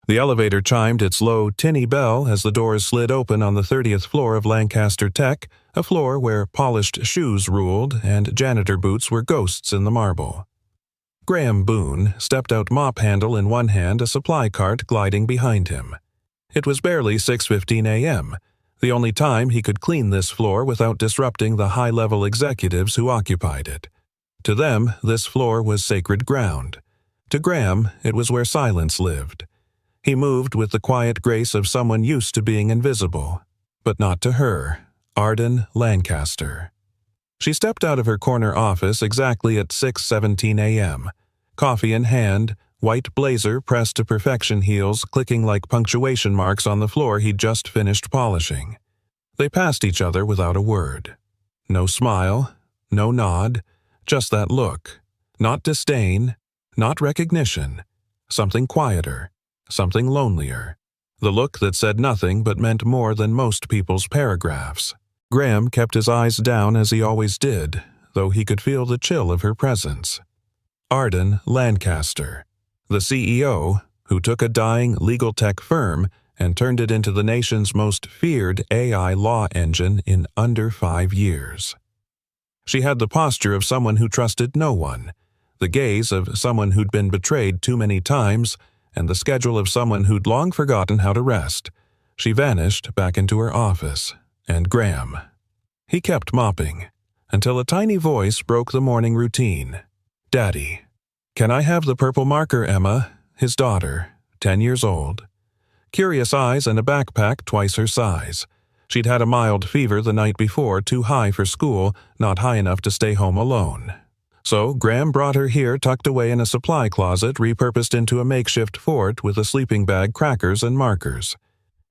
The elevator chimed its low, tinny bell as the doors slid open on the 30th floor of Lancaster Tech, a floor where polished shoes ruled and janitor boots were ghosts in the marble. Graham Boone stepped out, mop handle in one hand, a supply cart gliding behind him. It was barely 6:15 a.m., the only time he could clean this floor without disrupting the high-level executives who occupied it. To them, this floor was sacred ground. To Graham, it was where silence lived. He moved with the quiet grace of someone used to being invisible. But not to her, Arden Lancaster. She stepped out of her corner office exactly at 6:17 a.m., coffee in hand, white blazer pressed to perfection, heels clicking like punctuation marks on the floor he'd just finished polishing. They passed each other without a word. No smile, no nod, just that look. Not disdain, not recognition. Something quieter, something lonelier. The look that said nothing but meant more than most people's paragraphs. Graham kept his eyes down as he always did, though he could feel the chill of her presence. Arden Lancaster, the CEO, who took a dying legal tech firm and turned it into the nation's most feared AI law engine in under 5 years. She had the posture of someone who trusted no one, the gaze of someone who'd been betrayed too many times, and the schedule of someone who'd long forgotten how to rest. She vanished back into her office, and Graham. He kept mopping, until a tiny voice broke the morning routine. "Daddy." "Can I have the purple marker, Emma?" His daughter, 10 years old. Curious eyes and a backpack twice her size. She'd had a mild fever the night before, too high for school, not high enough to stay home alone. So Graham brought her here tucked away in a supply closet repurposed into a makeshift fort with a sleeping bag, crackers, and markers.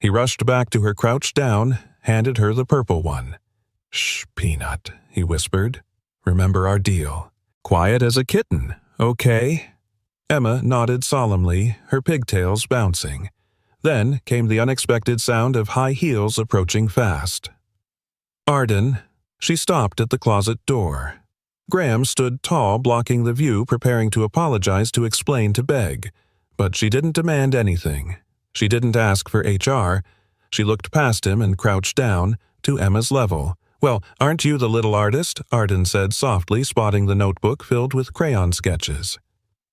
He rushed back to her, crouched down, handed her the purple one. "Shh, Peanut," he whispered. "Remember our deal. Quiet as a kitten, okay?" Emma nodded solemnly, her pigtails bouncing. Then came the unexpected sound of high heels approaching fast. "Arden." She stopped at the closet door. Graham stood tall, blocking the view, preparing to apologize, to explain, to beg. But she didn't demand anything. She didn't ask for HR. She looked past him and crouched down, to Emma's level. "Well, aren't you the little artist?" Arden said softly, spotting the notebook filled with crayon sketches.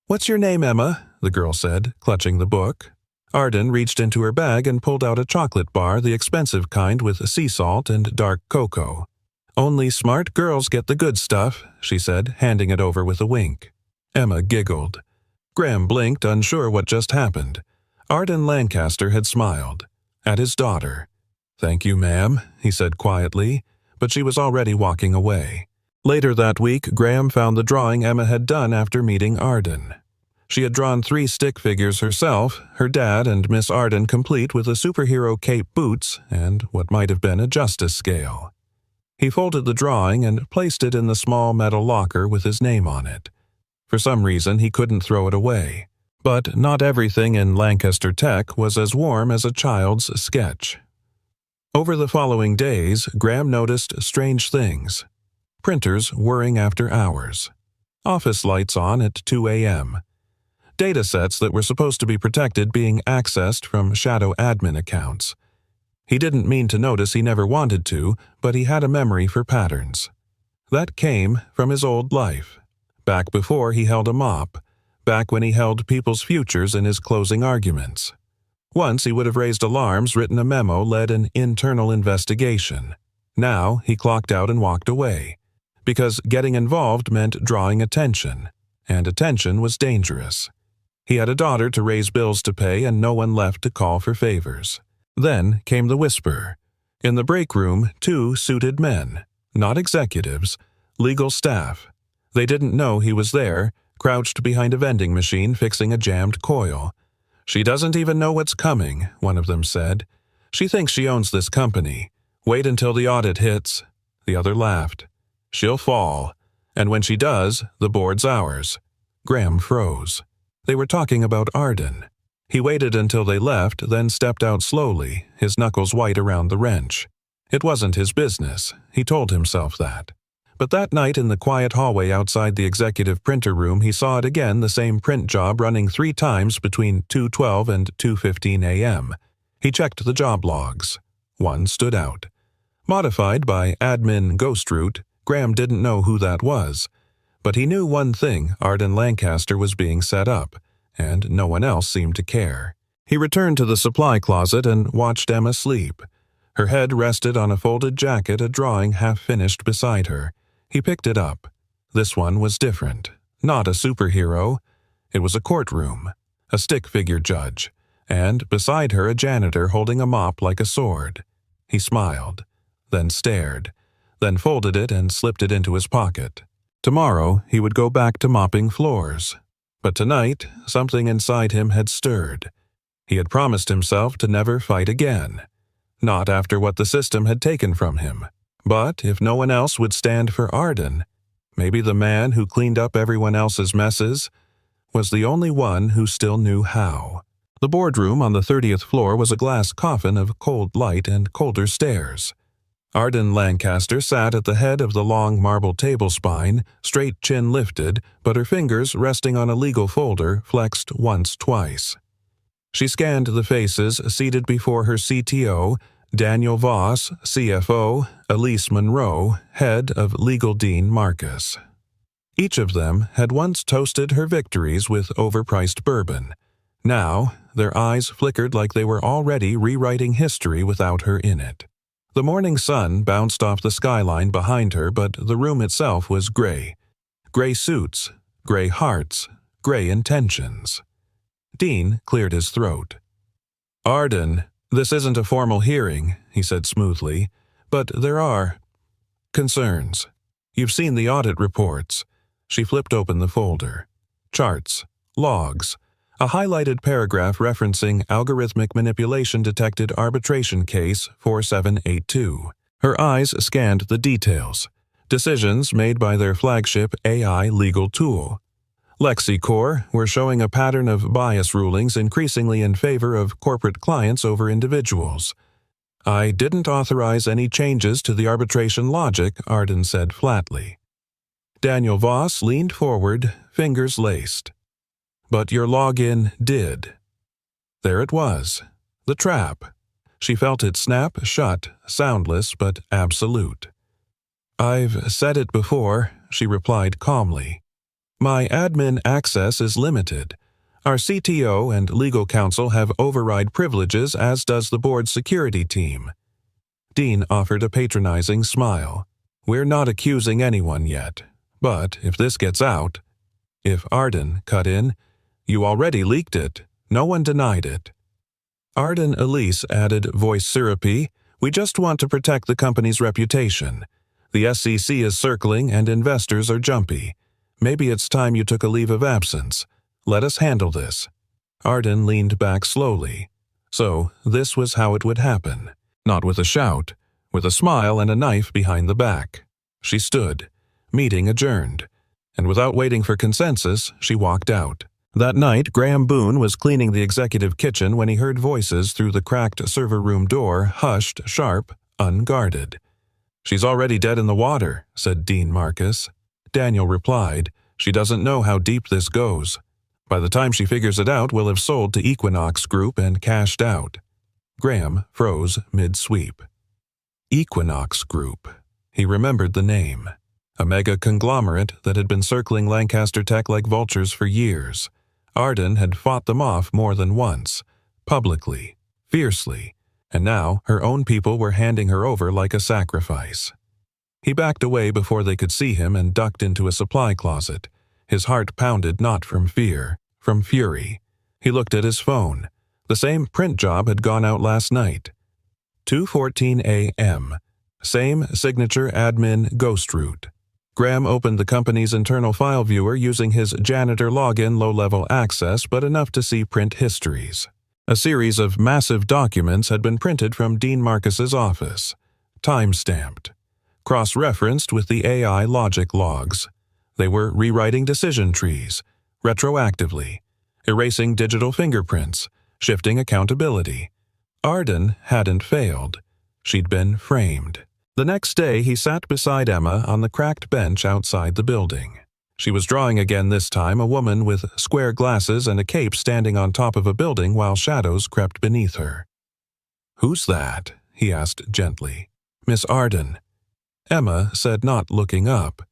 "What's your name, Emma?" the girl said, clutching the book. Arden reached into her bag and pulled out a chocolate bar, the expensive kind with sea salt and dark cocoa. "Only smart girls get the good stuff," she said, handing it over with a wink. Emma giggled. Graham blinked, unsure what just happened. Arden Lancaster had smiled. At his daughter. "Thank you, ma'am," he said quietly, but she was already walking away. Later that week, Graham found the drawing Emma had done after meeting Arden. She had drawn 3 stick figures herself, her dad and Miss Arden complete with a superhero cape, boots, and what might have been a justice scale. He folded the drawing and placed it in the small metal locker with his name on it. For some reason, he couldn't throw it away. But not everything in Lancaster Tech was as warm as a child's sketch. Over the following days, Graham noticed strange things. Printers whirring after hours. Office lights on at 2 a.m. Data sets that were supposed to be protected being accessed from shadow admin accounts. He didn't mean to notice, he never wanted to, but he had a memory for patterns. That came from his old life. Back before he held a mop. Back when he held people's futures in his closing arguments. Once he would have raised alarms, written a memo, led an internal investigation. Now he clocked out and walked away. Because getting involved meant drawing attention. And attention was dangerous. He had a daughter to raise, bills to pay, and no one left to call for favors. Then came the whisper. In the break room, 2 suited men. Not executives. Legal staff. They didn't know he was there, crouched behind a vending machine fixing a jammed coil. "She doesn't even know what's coming," one of them said. "She thinks she owns this company. Wait until the audit hits." The other laughed. "She'll fall. And when she does, the board's ours." Graham froze. They were talking about Arden. He waited until they left, then stepped out slowly, his knuckles white around the wrench. It wasn't his business. He told himself that. But that night in the quiet hallway outside the executive printer room, he saw it again, the same print job running 3 times between 2:12 and 2:15 a.m. He checked the job logs. One stood out. Modified by admin Ghost Graham didn't know who that was. But he knew one thing: Arden Lancaster was being set up, and no one else seemed to care. He returned to the supply closet and watched Emma sleep. Her head rested on a folded jacket, a drawing half-finished beside her. He picked it up. This one was different. Not a superhero. It was a courtroom, a stick-figure judge, and beside her a janitor holding a mop like a sword. He smiled, then stared, then folded it and slipped it into his pocket. Tomorrow he would go back to mopping floors. But tonight, something inside him had stirred. He had promised himself to never fight again. Not after what the system had taken from him. But if no one else would stand for Arden, maybe the man who cleaned up everyone else's messes was the only one who still knew how. The boardroom on the 30th floor was a glass coffin of cold light and colder stairs. Arden Lancaster sat at the head of the long marble table spine, straight chin lifted, but her fingers, resting on a legal folder, flexed once, twice. She scanned the faces seated before her CTO, Daniel Voss, CFO, Elise Monroe, head of Legal Dean Marcus. Each of them had once toasted her victories with overpriced bourbon. Now, their eyes flickered like they were already rewriting history without her in it. The morning sun bounced off the skyline behind her, but the room itself was gray. Gray suits, gray hearts, gray intentions. Dean cleared his throat. "Arden, this isn't a formal hearing," he said smoothly, "but there are concerns. You've seen the audit reports." She flipped open the folder. Charts, logs, a highlighted paragraph referencing algorithmic manipulation detected arbitration case 4782. Her eyes scanned the details. Decisions made by their flagship AI legal tool. LexiCorp were showing a pattern of bias rulings increasingly in favor of corporate clients over individuals. "I didn't authorize any changes to the arbitration logic," Arden said flatly. Daniel Voss leaned forward, fingers laced. "But your login did." There it was, the trap. She felt it snap shut, soundless but absolute. "I've said it before," she replied calmly. "My admin access is limited. Our CTO and legal counsel have override privileges, as does the board's security team." Dean offered a patronizing smile. "We're not accusing anyone yet, but if this gets out..." If Arden cut in, "You already leaked it. No one denied it." Arden Elise added, voice syrupy, "We just want to protect the company's reputation. The SEC is circling and investors are jumpy. Maybe it's time you took a leave of absence. Let us handle this." Arden leaned back slowly. So this was how it would happen. Not with a shout, with a smile and a knife behind the back. She stood, meeting adjourned, and without waiting for consensus, she walked out. That night, Graham Boone was cleaning the executive kitchen when he heard voices through the cracked server room door, hushed, sharp, unguarded. "She's already dead in the water," said Dean Marcus. Daniel replied, "She doesn't know how deep this goes. By the time she figures it out, we'll have sold to Equinox Group and cashed out." Graham froze mid-sweep. Equinox Group. He remembered the name. A mega conglomerate that had been circling Lancaster Tech like vultures for years. Arden had fought them off more than once, publicly, fiercely, and now her own people were handing her over like a sacrifice. He backed away before they could see him and ducked into a supply closet. His heart pounded not from fear, from fury. He looked at his phone. The same print job had gone out last night. 2:14 a.m. Same signature admin Ghost Graham opened the company's internal file viewer using his Janitor login low-level access, but enough to see print histories. A series of massive documents had been printed from Dean Marcus's office, time-stamped, cross-referenced with the AI logic logs. They were rewriting decision trees, retroactively, erasing digital fingerprints, shifting accountability. Arden hadn't failed. She'd been framed. The next day he sat beside Emma on the cracked bench outside the building. She was drawing again this time, a woman with square glasses and a cape standing on top of a building while shadows crept beneath her. "Who's that?" he asked gently. "Miss Arden." Emma said, not looking up.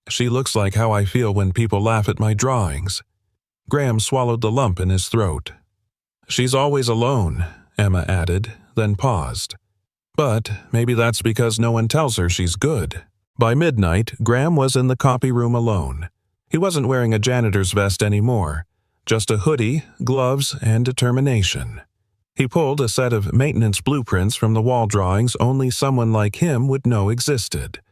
"She looks like how I feel when people laugh at my drawings." Graham swallowed the lump in his throat. "She's always alone," Emma added, then paused. "But maybe that's because no one tells her she's good." By midnight, Graham was in the copy room alone. He wasn't wearing a janitor's vest anymore, just a hoodie, gloves, and determination. He pulled a set of maintenance blueprints from the wall drawings only someone like him would know existed.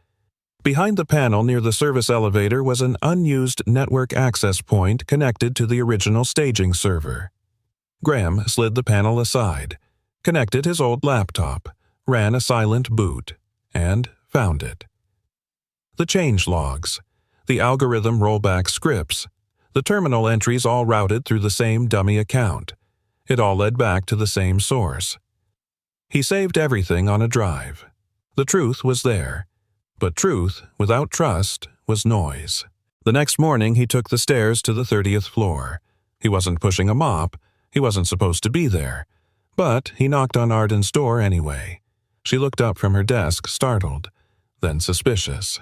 Behind the panel near the service elevator was an unused network access point connected to the original staging server. Graham slid the panel aside, connected his old laptop, ran a silent boot, and found it. The change logs, the algorithm rollback scripts, the terminal entries all routed through the same dummy account. It all led back to the same source. He saved everything on a drive. The truth was there, but truth without trust was noise. The next morning he took the stairs to the 30th floor. He wasn't pushing a mop. He wasn't supposed to be there. But he knocked on Arden's door anyway. She looked up from her desk, startled, then suspicious.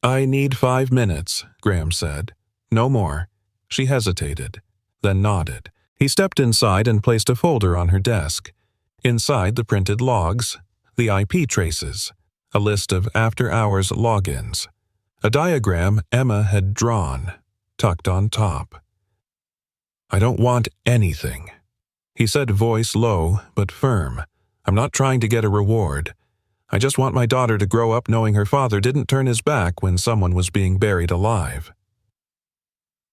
"I need 5 minutes," Graham said. "No more." She hesitated, then nodded. He stepped inside and placed a folder on her desk. Inside the printed logs, the IP traces, a list of after-hours logins, a diagram Emma had drawn, tucked on top. "I don't want anything," he said, voice low but firm. "I'm not trying to get a reward. I just want my daughter to grow up knowing her father didn't turn his back when someone was being buried alive."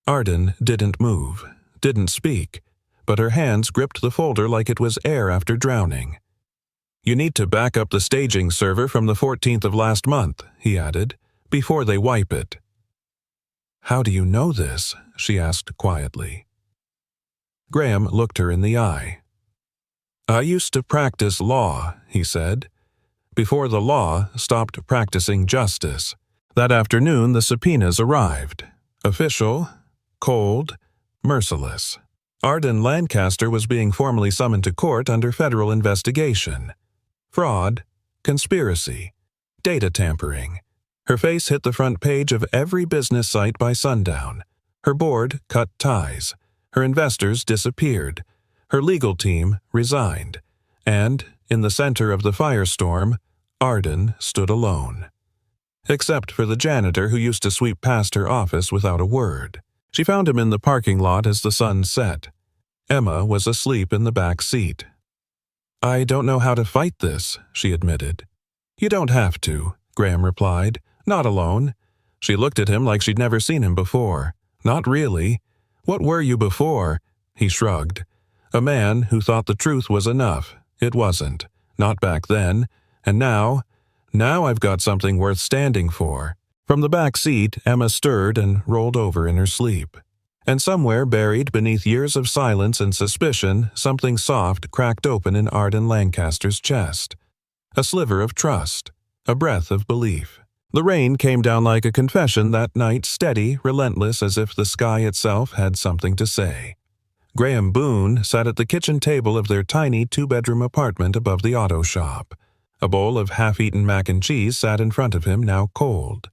Arden didn't move, didn't speak, but her hands gripped the folder like it was air after drowning. "You need to back up the staging server from the 14th of last month," he added, "before they wipe it." "How do you know this?" she asked quietly. Graham looked her in the eye. "I used to practice law," he said, "before the law stopped practicing justice." That afternoon the subpoenas arrived. Official, cold, merciless. Arden Lancaster was being formally summoned to court under federal investigation. Fraud, conspiracy, data tampering. Her face hit the front page of every business site by sundown. Her board cut ties. Her investors disappeared. Her legal team resigned. And, in the center of the firestorm, Arden stood alone. Except for the janitor who used to sweep past her office without a word. She found him in the parking lot as the sun set. Emma was asleep in the back seat. "I don't know how to fight this," she admitted. "You don't have to," Graham replied. "Not alone." She looked at him like she'd never seen him before. "Not really. What were you before?" He shrugged. "A man who thought the truth was enough. It wasn't. Not back then. And now I've got something worth standing for." From the back seat, Emma stirred and rolled over in her sleep. And somewhere buried beneath years of silence and suspicion, something soft cracked open in Arden Lancaster's chest. A sliver of trust, a breath of belief. The rain came down like a confession that night, steady, relentless, as if the sky itself had something to say. Graham Boone sat at the kitchen table of their tiny two-bedroom apartment above the auto shop. A bowl of half-eaten mac and cheese sat in front of him, now cold.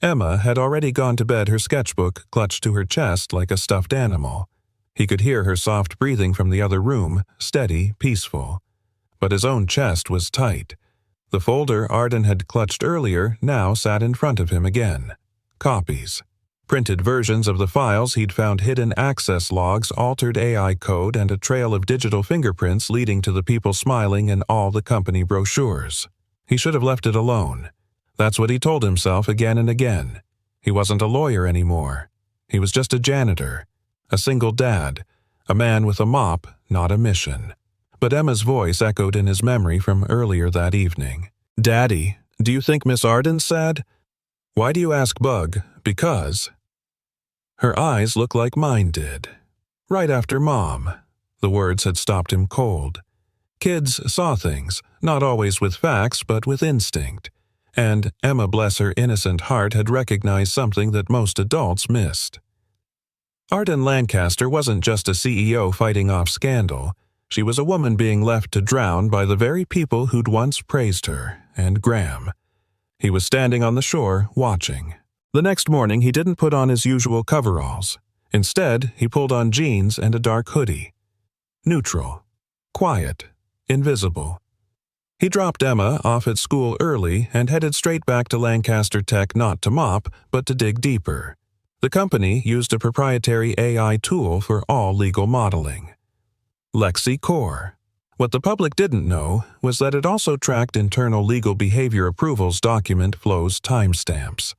Emma had already gone to bed, her sketchbook clutched to her chest like a stuffed animal. He could hear her soft breathing from the other room, steady, peaceful. But his own chest was tight. The folder Arden had clutched earlier now sat in front of him again. Copies. Printed versions of the files he'd found, hidden access logs, altered AI code, and a trail of digital fingerprints leading to the people smiling in all the company brochures. He should have left it alone. That's what he told himself again and again. He wasn't a lawyer anymore. He was just a janitor, a single dad, a man with a mop, not a mission. But Emma's voice echoed in his memory from earlier that evening. "Daddy, do you think Miss Arden's sad?" "Why do you ask, Bug?" "Because." Her eyes looked like mine did. "Right after Mom." The words had stopped him cold. Kids saw things, not always with facts, but with instinct. And Emma, bless her innocent heart, had recognized something that most adults missed. Arden Lancaster wasn't just a CEO fighting off scandal. She was a woman being left to drown by the very people who'd once praised her, and Graham. He was standing on the shore, watching. The next morning, he didn't put on his usual coveralls. Instead, he pulled on jeans and a dark hoodie. Neutral. Quiet. Invisible. He dropped Emma off at school early and headed straight back to Lancaster Tech, not to mop, but to dig deeper. The company used a proprietary AI tool for all legal modeling. LexiCore. What the public didn't know was that it also tracked internal legal behavior approvals document flows timestamps.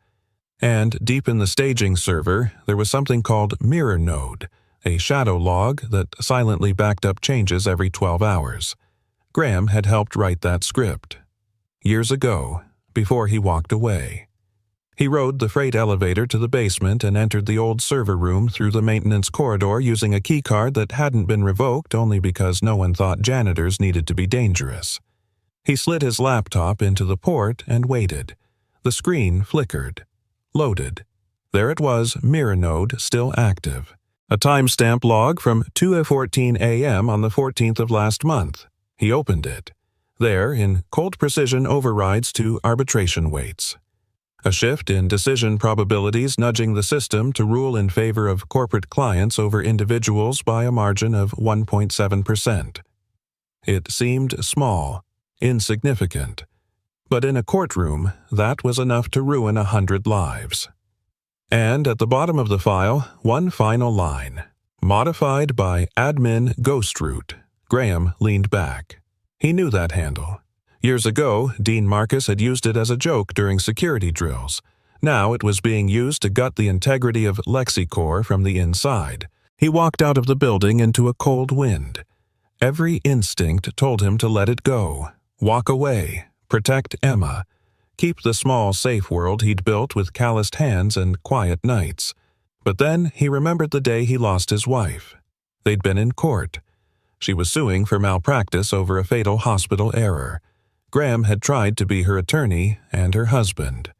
And deep in the staging server, there was something called Mirror Node, a shadow log that silently backed up changes every 12 hours. Graham had helped write that script. Years ago, before he walked away. He rode the freight elevator to the basement and entered the old server room through the maintenance corridor using a keycard that hadn't been revoked only because no one thought janitors needed to be dangerous. He slid his laptop into the port and waited. The screen flickered. Loaded. There it was, Mirror Node still active. A timestamp log from 2:14 a.m. on the 14th of last month. He opened it. There, in cold precision overrides to arbitration weights. A shift in decision probabilities nudging the system to rule in favor of corporate clients over individuals by a margin of 1.7%. It seemed small, insignificant. But in a courtroom, that was enough to ruin 100 lives. And at the bottom of the file, one final line. Modified by admin Ghost-Root. Graham leaned back. He knew that handle. Years ago, Dean Marcus had used it as a joke during security drills. Now it was being used to gut the integrity of LexiCore from the inside. He walked out of the building into a cold wind. Every instinct told him to let it go. Walk away. Protect Emma. Keep the small, safe world he'd built with calloused hands and quiet nights. But then he remembered the day he lost his wife. They'd been in court. She was suing for malpractice over a fatal hospital error. Graham had tried to be her attorney and her husband.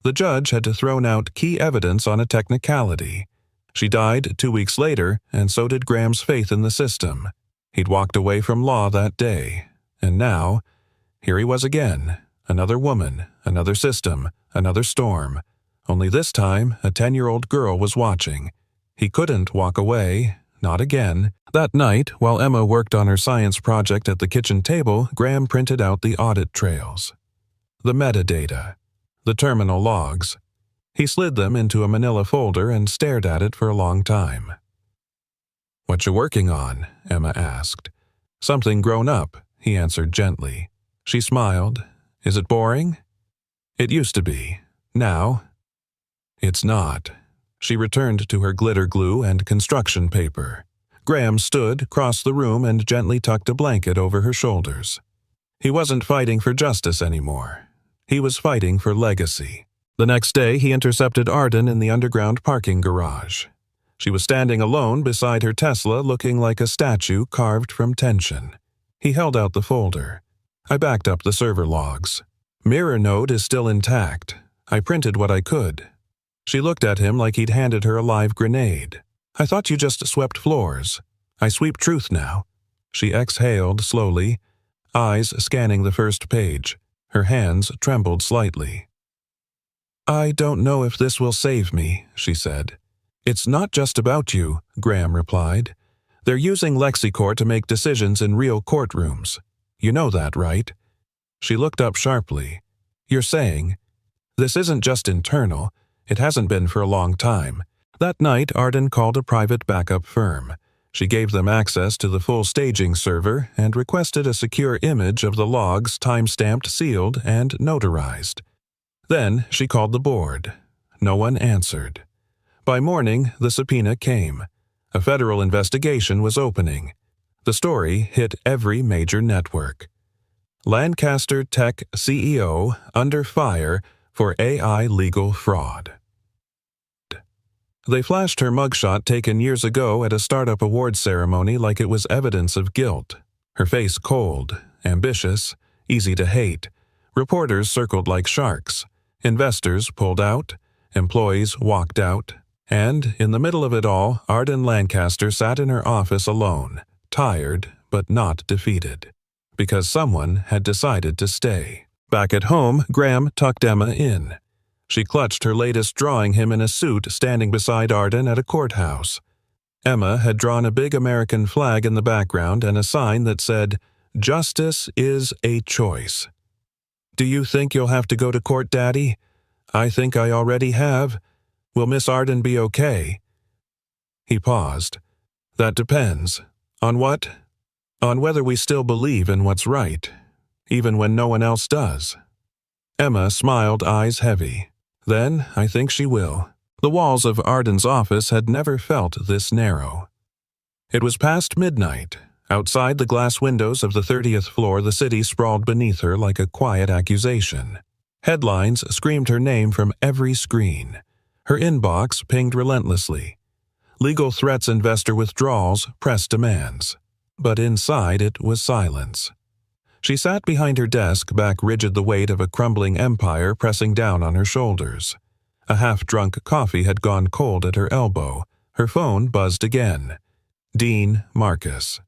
The judge had thrown out key evidence on a technicality. She died 2 weeks later, and so did Graham's faith in the system. He'd walked away from law that day. And now, here he was again. Another woman, another system, another storm. Only this time, a 10-year-old girl was watching. He couldn't walk away. Not again. That night, while Emma worked on her science project at the kitchen table, Graham printed out the audit trails. The metadata. The terminal logs. He slid them into a manila folder and stared at it for a long time. "What you working on?" Emma asked. "Something grown up," he answered gently. She smiled. "Is it boring?" "It used to be. Now?" "It's not." She returned to her glitter glue and construction paper. Graham stood across the room and gently tucked a blanket over her shoulders. He wasn't fighting for justice anymore. He was fighting for legacy. The next day, he intercepted Arden in the underground parking garage. She was standing alone beside her Tesla, looking like a statue carved from tension. He held out the folder. "I backed up the server logs. Mirror Node is still intact. I printed what I could." She looked at him like he'd handed her a live grenade. "I thought you just swept floors. I sweep truth now." She exhaled slowly, eyes scanning the first page. Her hands trembled slightly. "I don't know if this will save me," she said. "It's not just about you," Graham replied. "They're using LexiCore to make decisions in real courtrooms. You know that, right?" She looked up sharply. "You're saying, this isn't just internal. It hasn't been for a long time." That night, Arden called a private backup firm. She gave them access to the full staging server and requested a secure image of the logs time-stamped, sealed, and notarized. Then she called the board. No one answered. By morning, the subpoena came. A federal investigation was opening. The story hit every major network. Lancaster Tech CEO under fire for AI legal fraud. They flashed her mugshot taken years ago at a startup awards ceremony like it was evidence of guilt. Her face cold, ambitious, easy to hate, Reporters circled like sharks. Investors pulled out. Employees walked out. And, in the middle of it all, Arden Lancaster sat in her office alone, tired but not defeated. Because someone had decided to stay. Back at home, Graham tucked Emma in. She clutched her latest drawing him in a suit standing beside Arden at a courthouse. Emma had drawn a big American flag in the background and a sign that said, "Justice is a choice." "Do you think you'll have to go to court, Daddy?" "I think I already have." "Will Miss Arden be okay?" He paused. "That depends. On what?" "On whether we still believe in what's right, even when no one else does." Emma smiled, eyes heavy. "Then I think she will." The walls of Arden's office had never felt this narrow. It was past midnight. Outside the glass windows of the 30th floor, the city sprawled beneath her like a quiet accusation. Headlines screamed her name from every screen. Her inbox pinged relentlessly. Legal threats, investor withdrawals, press demands. But inside it was silence. She sat behind her desk, back rigid, the weight of a crumbling empire pressing down on her shoulders. A half-drunk coffee had gone cold at her elbow. Her phone buzzed again. Dean Marcus.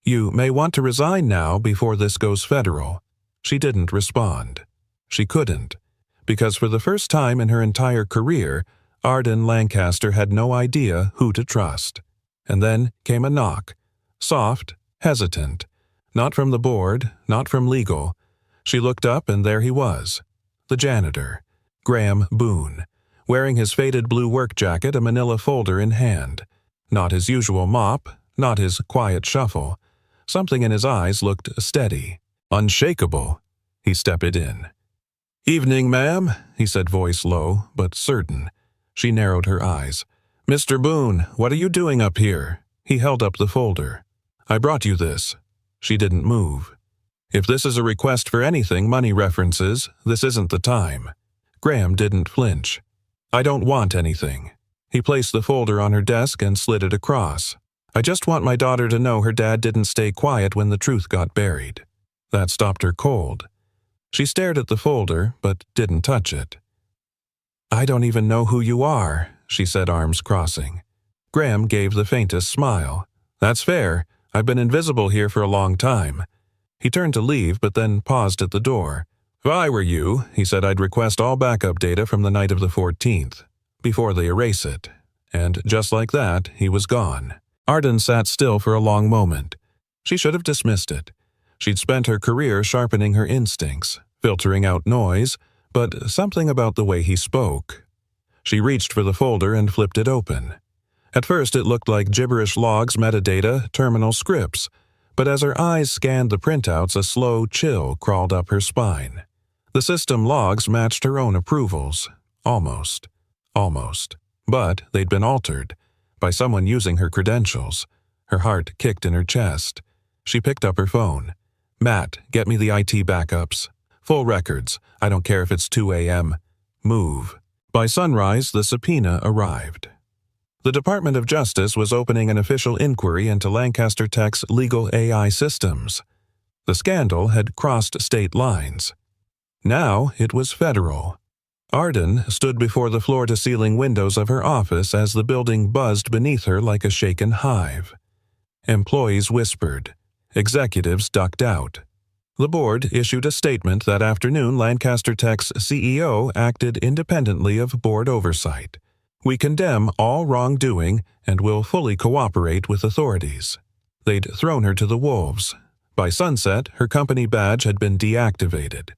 "You may want to resign now before this goes federal." She didn't respond. She couldn't, because for the first time in her entire career, Arden Lancaster had no idea who to trust. And then came a knock. Soft, hesitant. Not from the board, not from legal. She looked up and there he was. The janitor. Graham Boone. Wearing his faded blue work jacket, a manila folder in hand. Not his usual mop, not his quiet shuffle. Something in his eyes looked steady, unshakable. He stepped in. "Evening, ma'am," he said, voice low, but certain. She narrowed her eyes. "Mr. Boone, what are you doing up here?" He held up the folder. "I brought you this." She didn't move. "If this is a request for anything, money references, this isn't the time." Graham didn't flinch. "I don't want anything." He placed the folder on her desk and slid it across. "I just want my daughter to know her dad didn't stay quiet when the truth got buried." That stopped her cold. She stared at the folder, but didn't touch it. "I don't even know who you are," she said, arms crossing. Graham gave the faintest smile. "That's fair. I've been invisible here for a long time." He turned to leave, but then paused at the door. "If I were you," he said, "I'd request all backup data from the night of the 14th, before they erase it." And just like that, he was gone. Arden sat still for a long moment. She should have dismissed it. She'd spent her career sharpening her instincts, filtering out noise, but something about the way he spoke. She reached for the folder and flipped it open. At first it looked like gibberish logs, metadata, terminal scripts, but as her eyes scanned the printouts, a slow chill crawled up her spine. The system logs matched her own approvals. Almost. But they'd been altered by someone using her credentials. Her heart kicked in her chest. She picked up her phone. "Matt, get me the IT backups. Full records. I don't care if it's 2 a.m. Move." By sunrise, the subpoena arrived. The Department of Justice was opening an official inquiry into Lancaster Tech's legal AI systems. The scandal had crossed state lines. Now it was federal. Arden stood before the floor-to-ceiling windows of her office as the building buzzed beneath her like a shaken hive. Employees whispered. Executives ducked out. The board issued a statement that afternoon. Lancaster Tech's CEO acted independently of board oversight. "We condemn all wrongdoing and will fully cooperate with authorities." They'd thrown her to the wolves. By sunset, her company badge had been deactivated.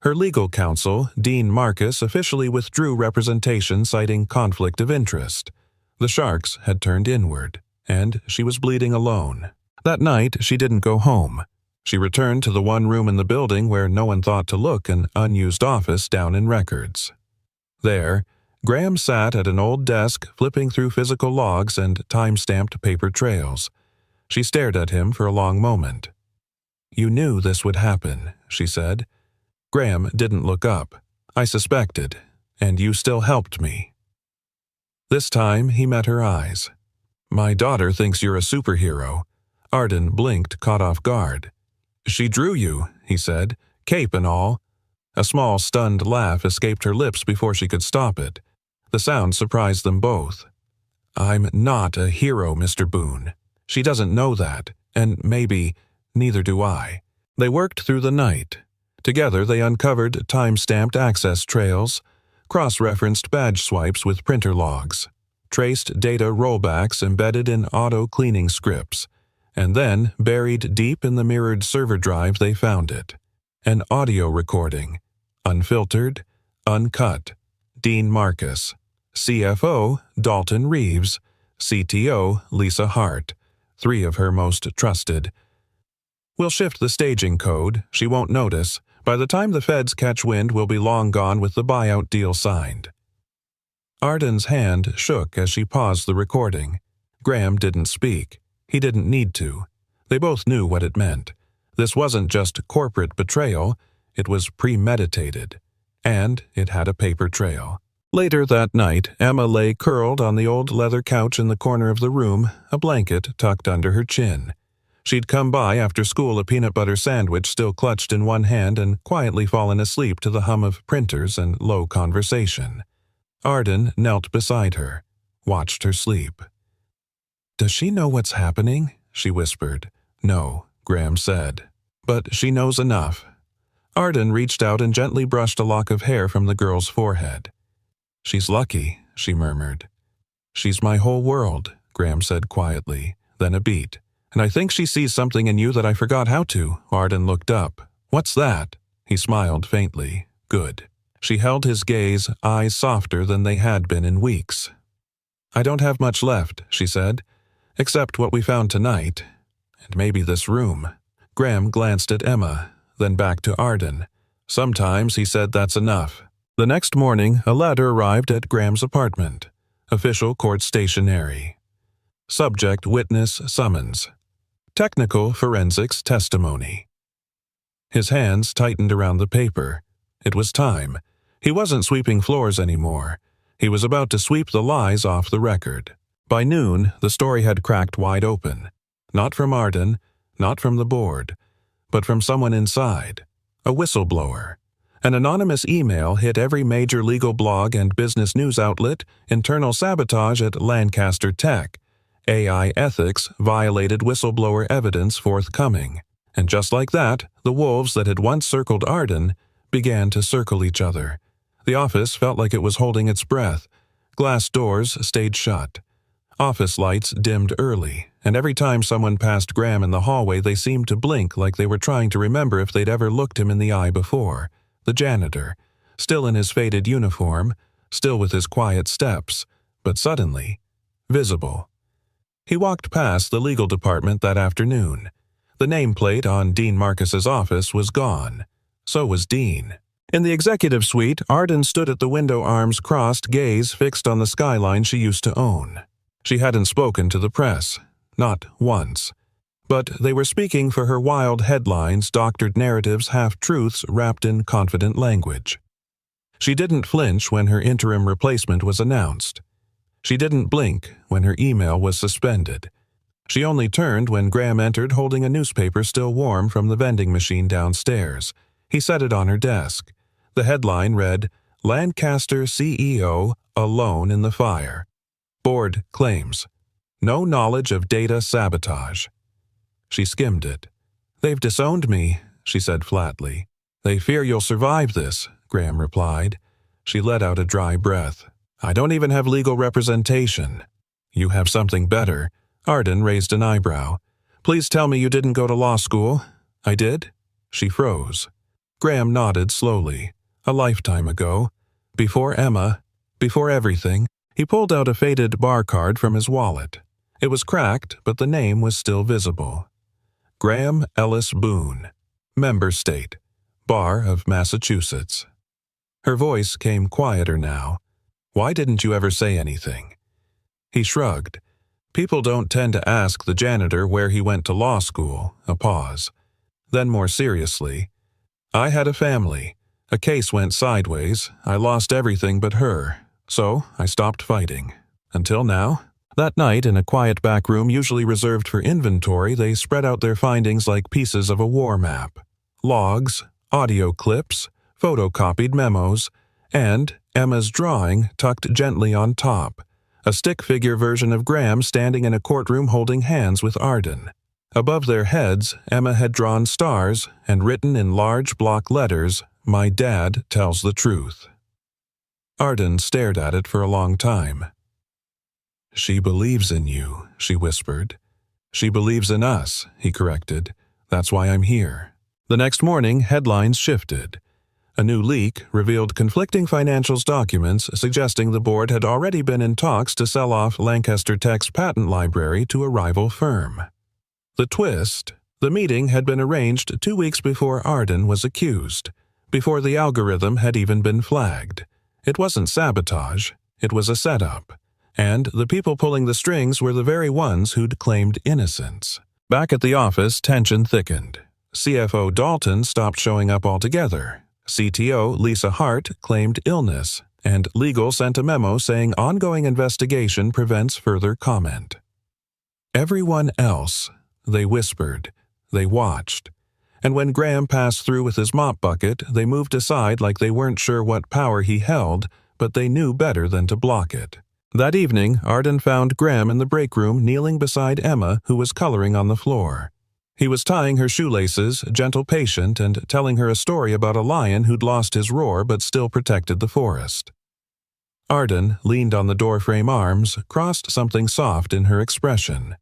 Her legal counsel, Dean Marcus, officially withdrew representation citing conflict of interest. The sharks had turned inward, and she was bleeding alone. That night, she didn't go home. She returned to the one room in the building where no one thought to look, an unused office down in records. There, Graham sat at an old desk, flipping through physical logs and time-stamped paper trails. She stared at him for a long moment. "You knew this would happen," she said. Graham didn't look up. "I suspected, and you still helped me." This time he met her eyes. "My daughter thinks you're a superhero." Arden blinked, caught off guard. "She drew you," he said, "cape and all." A small, stunned laugh escaped her lips before she could stop it. The sound surprised them both. "I'm not a hero, Mr. Boone. She doesn't know that, and maybe neither do I." They worked through the night. Together they uncovered time-stamped access trails, cross-referenced badge swipes with printer logs, traced data rollbacks embedded in auto-cleaning scripts, and then, buried deep in the mirrored server drive, they found it. An audio recording. Unfiltered, uncut. Dean Marcus. CFO, Dalton Reeves. CTO, Lisa Hart. 3 of her most trusted. "We'll shift the staging code. She won't notice. By the time the feds catch wind, we'll be long gone with the buyout deal signed." Arden's hand shook as she paused the recording. Graham didn't speak. He didn't need to. They both knew what it meant. This wasn't just corporate betrayal, it was premeditated. And it had a paper trail. Later that night, Emma lay curled on the old leather couch in the corner of the room, a blanket tucked under her chin. She'd come by after school, a peanut butter sandwich still clutched in one hand, and quietly fallen asleep to the hum of printers and low conversation. Arden knelt beside her, watched her sleep. "Does she know what's happening?" she whispered. "No," Graham said. "But she knows enough." Arden reached out and gently brushed a lock of hair from the girl's forehead. "She's lucky," she murmured. "She's my whole world," Graham said quietly, then a beat. "And I think she sees something in you that I forgot how to." Arden looked up. "What's that?" He smiled faintly. "Good." She held his gaze, eyes softer than they had been in weeks. "I don't have much left," she said, "except what we found tonight. And maybe this room." Graham glanced at Emma, then back to Arden. "Sometimes," he said, "that's enough." The next morning, a letter arrived at Graham's apartment. Official court stationery. Subject witness summons. Technical forensics testimony. His hands tightened around the paper. It was time. He wasn't sweeping floors anymore. He was about to sweep the lies off the record. By noon, the story had cracked wide open. Not from Arden, not from the board, but from someone inside. A whistleblower. An anonymous email hit every major legal blog and business news outlet. Internal sabotage at Lancaster Tech. AI ethics violated whistleblower evidence forthcoming. And just like that, the wolves that had once circled Arden began to circle each other. The office felt like it was holding its breath. Glass doors stayed shut. Office lights dimmed early, and every time someone passed Graham in the hallway, they seemed to blink like they were trying to remember if they'd ever looked him in the eye before. The janitor, still in his faded uniform, still with his quiet steps, but suddenly visible. He walked past the legal department that afternoon. The nameplate on Dean Marcus's office was gone. So was Dean. In the executive suite, Arden stood at the window, arms crossed, gaze fixed on the skyline she used to own. She hadn't spoken to the press, not once. But they were speaking for her wild headlines, doctored narratives, half-truths wrapped in confident language. She didn't flinch when her interim replacement was announced. She didn't blink when her email was suspended. She only turned when Graham entered holding a newspaper still warm from the vending machine downstairs. He set it on her desk. The headline read, "Lancaster CEO alone in the fire. Board claims. No knowledge of data sabotage." She skimmed it. "They've disowned me," she said flatly. "They fear you'll survive this," Graham replied. She let out a dry breath. "I don't even have legal representation." "You have something better." Arden raised an eyebrow. "Please tell me you didn't go to law school." "I did?" She froze. Graham nodded slowly. "A lifetime ago. Before Emma. Before everything." He pulled out a faded bar card from his wallet. It was cracked, but the name was still visible. Graham Ellis Boone. Member State. Bar of Massachusetts. Her voice came quieter now. "Why didn't you ever say anything?" He shrugged. "People don't tend to ask the janitor where he went to law school." A pause. Then more seriously, "I had a family. A case went sideways. I lost everything but her. So I stopped fighting. Until now." That night, in a quiet back room usually reserved for inventory, they spread out their findings like pieces of a war map. Logs, audio clips, photocopied memos, and Emma's drawing tucked gently on top, a stick figure version of Graham standing in a courtroom holding hands with Arden. Above their heads, Emma had drawn stars and written in large block letters, "My dad tells the truth." Arden stared at it for a long time. "She believes in you," she whispered. "She believes in us," he corrected. "That's why I'm here." The next morning, headlines shifted. A new leak revealed conflicting financials documents suggesting the board had already been in talks to sell off Lancaster Tech's patent library to a rival firm. The twist: the meeting had been arranged 2 weeks before Arden was accused, before the algorithm had even been flagged. It wasn't sabotage, it was a setup. And the people pulling the strings were the very ones who'd claimed innocence. Back at the office, tension thickened. CFO Dalton stopped showing up altogether. CTO Lisa Hart claimed illness, and legal sent a memo saying ongoing investigation prevents further comment. Everyone else, they whispered, they watched. And when Graham passed through with his mop bucket, they moved aside like they weren't sure what power he held, but they knew better than to block it. That evening, Arden found Graham in the break room kneeling beside Emma, who was coloring on the floor. He was tying her shoelaces, gentle patient, and telling her a story about a lion who'd lost his roar but still protected the forest. Arden leaned on the doorframe arms, crossed something soft in her expression.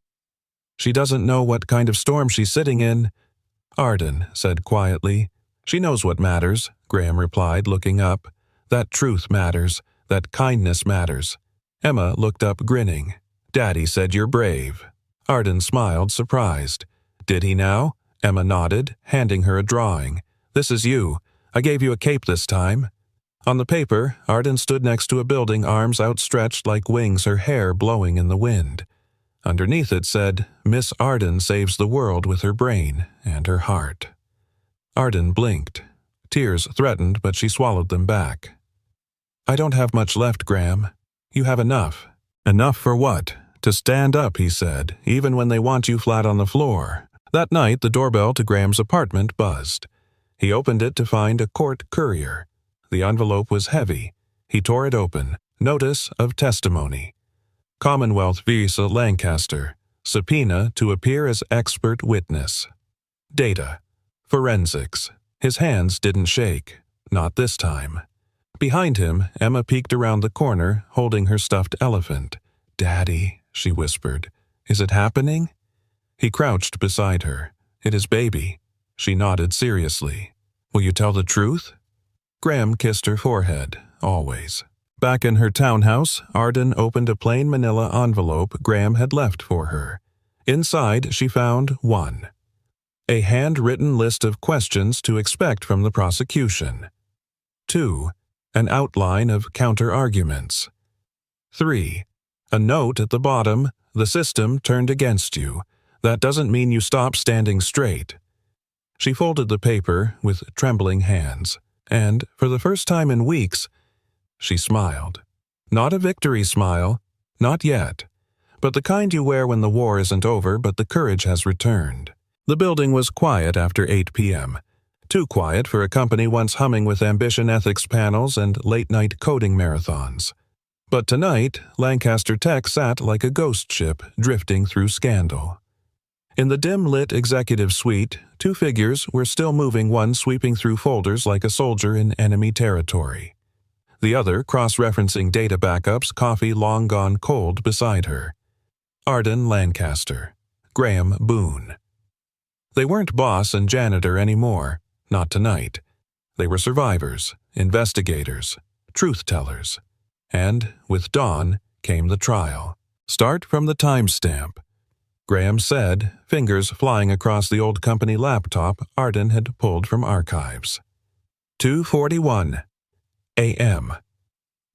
"She doesn't know what kind of storm she's sitting in," Arden said quietly. "She knows what matters," Graham replied, looking up. "That truth matters. That kindness matters." Emma looked up, grinning. "Daddy said you're brave." Arden smiled, surprised. "Did he now?" Emma nodded, handing her a drawing. "This is you. I gave you a cape this time." On the paper, Arden stood next to a building, arms outstretched like wings, her hair blowing in the wind. Underneath it said, "Miss Arden saves the world with her brain and her heart." Arden blinked. Tears threatened, but she swallowed them back. "I don't have much left, Graham. You have enough." "Enough for what?" "To stand up," he said, "even when they want you flat on the floor." That night, the doorbell to Graham's apartment buzzed. He opened it to find a court courier. The envelope was heavy. He tore it open. Notice of testimony. Commonwealth Visa Lancaster. Subpoena to appear as expert witness. Data. Forensics. His hands didn't shake. Not this time. Behind him, Emma peeked around the corner, holding her stuffed elephant. "Daddy," she whispered. "Is it happening?" He crouched beside her. "It is baby." She nodded seriously. "Will you tell the truth?" Graham kissed her forehead, always. Back in her townhouse, Arden opened a plain manila envelope Graham had left for her. Inside, she found 1. A handwritten list of questions to expect from the prosecution. 2. An outline of counter-arguments. 3. A note at the bottom, "The system turned against you. That doesn't mean you stop standing straight." She folded the paper with trembling hands, and, for the first time in weeks, she smiled. Not a victory smile, not yet, but the kind you wear when the war isn't over but the courage has returned. The building was quiet after 8 p.m., too quiet for a company once humming with ambition ethics panels and late-night coding marathons. But tonight, Lancaster Tech sat like a ghost ship drifting through scandal. In the dim-lit executive suite, 2 figures were still moving, one sweeping through folders like a soldier in enemy territory. The other cross-referencing data backups, coffee long gone cold beside her. Arden Lancaster. Graham Boone. They weren't boss and janitor anymore, not tonight. They were survivors, investigators, truth-tellers. And, with dawn, came the trial. Start from the timestamp. Graham said, fingers flying across the old company laptop Arden had pulled from archives. 2:41 a.m.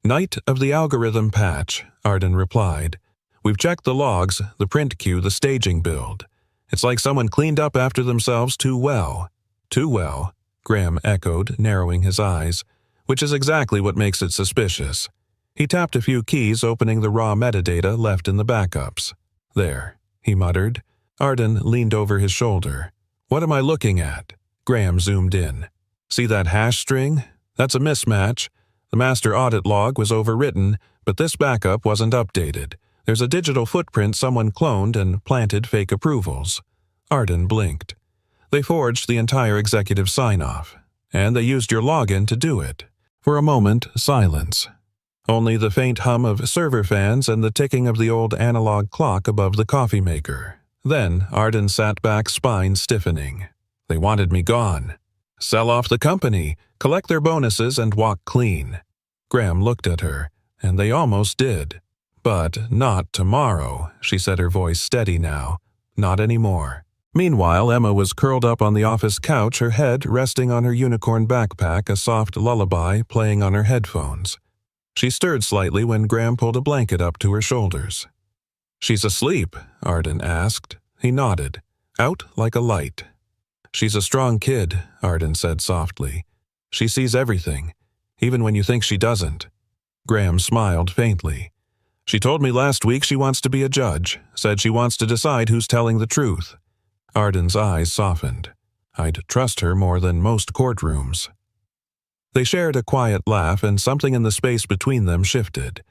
"Night of the algorithm patch," Arden replied. "We've checked the logs, the print queue, the staging build. It's like someone cleaned up after themselves too well." "Too well," Graham echoed, narrowing his eyes, "which is exactly what makes it suspicious." He tapped a few keys, opening the raw metadata left in the backups. "There," he muttered. Arden leaned over his shoulder. "What am I looking at?" Graham zoomed in. "See that hash string? That's a mismatch. The master audit log was overwritten, but this backup wasn't updated. There's a digital footprint someone cloned and planted fake approvals. Arden blinked. They forged the entire executive sign-off, and they used your login to do it. For a moment, silence. Only the faint hum of server fans and the ticking of the old analog clock above the coffee maker. Then Arden sat back, spine stiffening. They wanted me gone. Sell off the company, collect their bonuses, and walk clean. Graham looked at her, and they almost did. But not tomorrow, she said, her voice steady now. Not anymore. Meanwhile, Emma was curled up on the office couch, her head resting on her unicorn backpack, a soft lullaby playing on her headphones. She stirred slightly when Graham pulled a blanket up to her shoulders. "She's asleep?" Arden asked. He nodded. Out like a light. "She's a strong kid," Arden said softly. "She sees everything, even when you think she doesn't." Graham smiled faintly. "She told me last week she wants to be a judge, said she wants to decide who's telling the truth." Arden's eyes softened. "I'd trust her more than most courtrooms." They shared a quiet laugh, and something in the space between them shifted.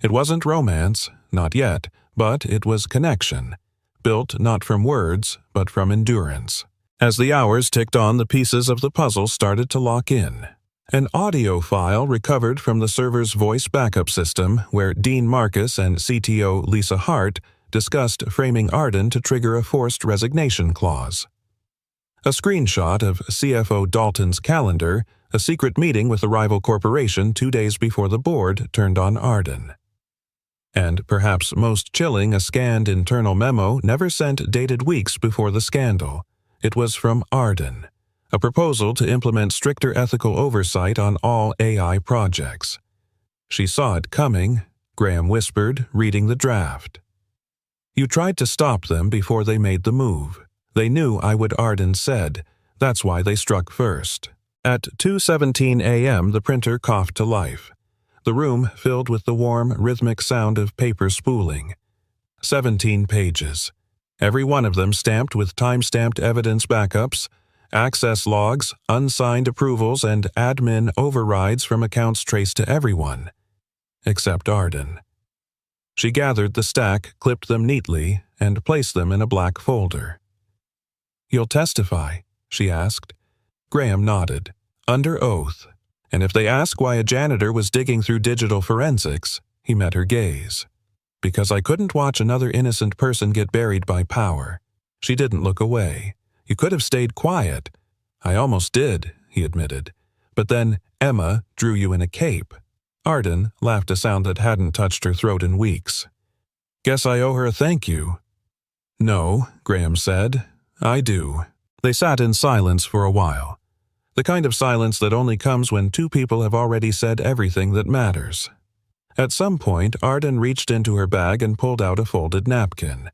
It wasn't romance, not yet, but it was connection, built not from words, but from endurance. As the hours ticked on, the pieces of the puzzle started to lock in. An audio file recovered from the server's voice backup system, where Dean Marcus and CTO Lisa Hart discussed framing Arden to trigger a forced resignation clause. A screenshot of CFO Dalton's calendar, a secret meeting with a rival corporation 2 days before the board turned on Arden. And perhaps most chilling, a scanned internal memo never sent dated weeks before the scandal. It was from Arden, a proposal to implement stricter ethical oversight on all AI projects. She saw it coming, Graham whispered, reading the draft. "You tried to stop them before they made the move. They knew I would," Arden said. "That's why they struck first." At 2:17 a.m. the printer coughed to life. The room filled with the warm, rhythmic sound of paper spooling. 17 pages. Every one of them stamped with time-stamped evidence backups, access logs, unsigned approvals, and admin overrides from accounts traced to everyone. Except Arden. She gathered the stack, clipped them neatly, and placed them in a black folder. "You'll testify?" she asked. Graham nodded. "Under oath. And if they ask why a janitor was digging through digital forensics," he met her gaze. "Because I couldn't watch another innocent person get buried by power." She didn't look away. "You could have stayed quiet." "I almost did," he admitted. "But then Emma drew you in a cape." Arden laughed, a sound that hadn't touched her throat in weeks. "Guess I owe her a thank you." "No," Graham said. "I do." They sat in silence for a while. The kind of silence that only comes when two people have already said everything that matters. At some point, Arden reached into her bag and pulled out a folded napkin.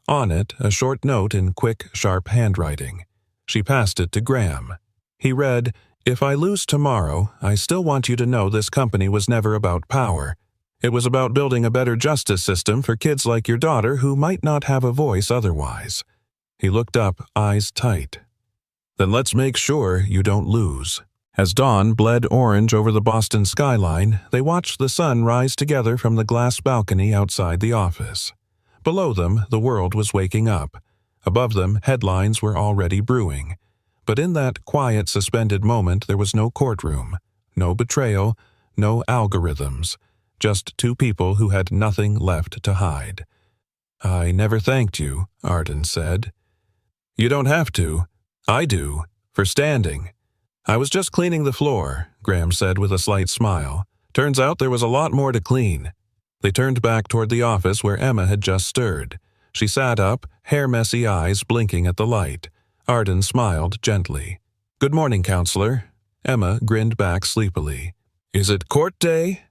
On it, a short note in quick, sharp handwriting. She passed it to Graham. He read, "If I lose tomorrow, I still want you to know this company was never about power. It was about building a better justice system for kids like your daughter who might not have a voice otherwise." He looked up, eyes tight. "Then let's make sure you don't lose." As dawn bled orange over the Boston skyline, they watched the sun rise together from the glass balcony outside the office. Below them, the world was waking up. Above them, headlines were already brewing. But in that quiet, suspended moment, there was no courtroom, no betrayal, no algorithms, just two people who had nothing left to hide. "I never thanked you," Arden said. "You don't have to. I do, for standing." "I was just cleaning the floor," Graham said with a slight smile. "Turns out there was a lot more to clean." They turned back toward the office where Emma had just stirred. She sat up, hair-messy eyes blinking at the light. Arden smiled gently. "Good morning, counselor." Emma grinned back sleepily. "Is it court day?"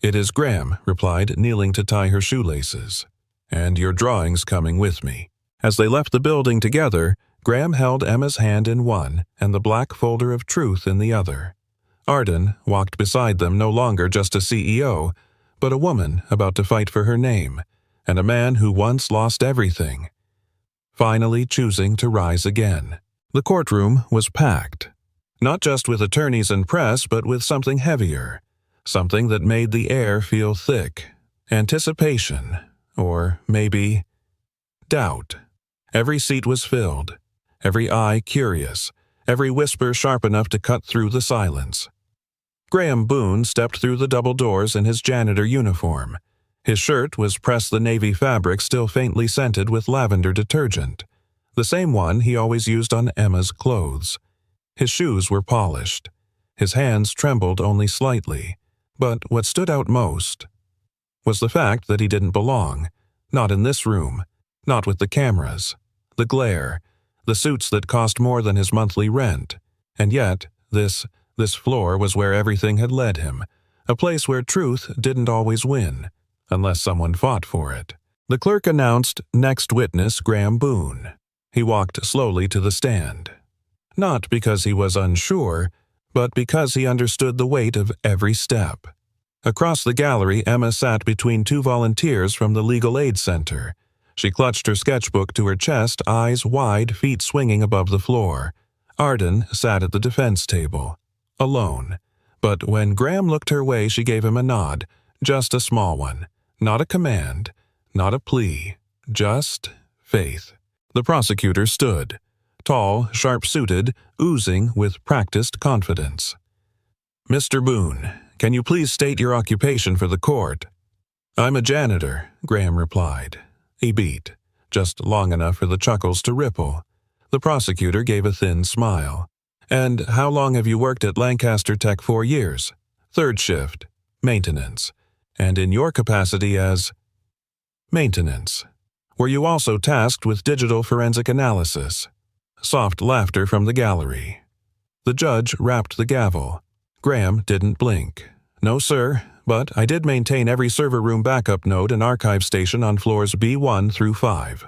"It is," Graham replied, kneeling to tie her shoelaces. "And your drawing's coming with me." As they left the building together, Graham held Emma's hand in one and the black folder of truth in the other. Arden walked beside them, no longer just a CEO, but a woman about to fight for her name, and a man who once lost everything, finally choosing to rise again. The courtroom was packed. Not just with attorneys and press, but with something heavier. Something that made the air feel thick. Anticipation. Or maybe doubt. Every seat was filled. Every eye curious. Every whisper sharp enough to cut through the silence. Graham Boone stepped through the double doors in his janitor uniform. His shirt was pressed the navy fabric still faintly scented with lavender detergent, the same one he always used on Emma's clothes. His shoes were polished. His hands trembled only slightly, but what stood out most was the fact that he didn't belong, not in this room, not with the cameras, the glare, the suits that cost more than his monthly rent, and yet this floor was where everything had led him, a place where truth didn't always win, unless someone fought for it. The clerk announced next witness Graham Boone. He walked slowly to the stand. Not because he was unsure, but because he understood the weight of every step. Across the gallery, Emma sat between two volunteers from the Legal Aid Center. She clutched her sketchbook to her chest, eyes wide, feet swinging above the floor. Arden sat at the defense table, alone. But when Graham looked her way, she gave him a nod, just a small one. Not a command, not a plea, just faith. The prosecutor stood, tall, sharp-suited, oozing with practiced confidence. "Mr. Boone, can you please state your occupation for the court?" "I'm a janitor," Graham replied. He beat, just long enough for the chuckles to ripple. The prosecutor gave a thin smile. "And how long have you worked at Lancaster Tech? 4 years. Third shift. Maintenance. And in your capacity as maintenance. Were you also tasked with digital forensic analysis?" Soft laughter from the gallery. The judge rapped the gavel. Graham didn't blink. "No, sir, but I did maintain every server room backup node and archive station on floors B1 through 5.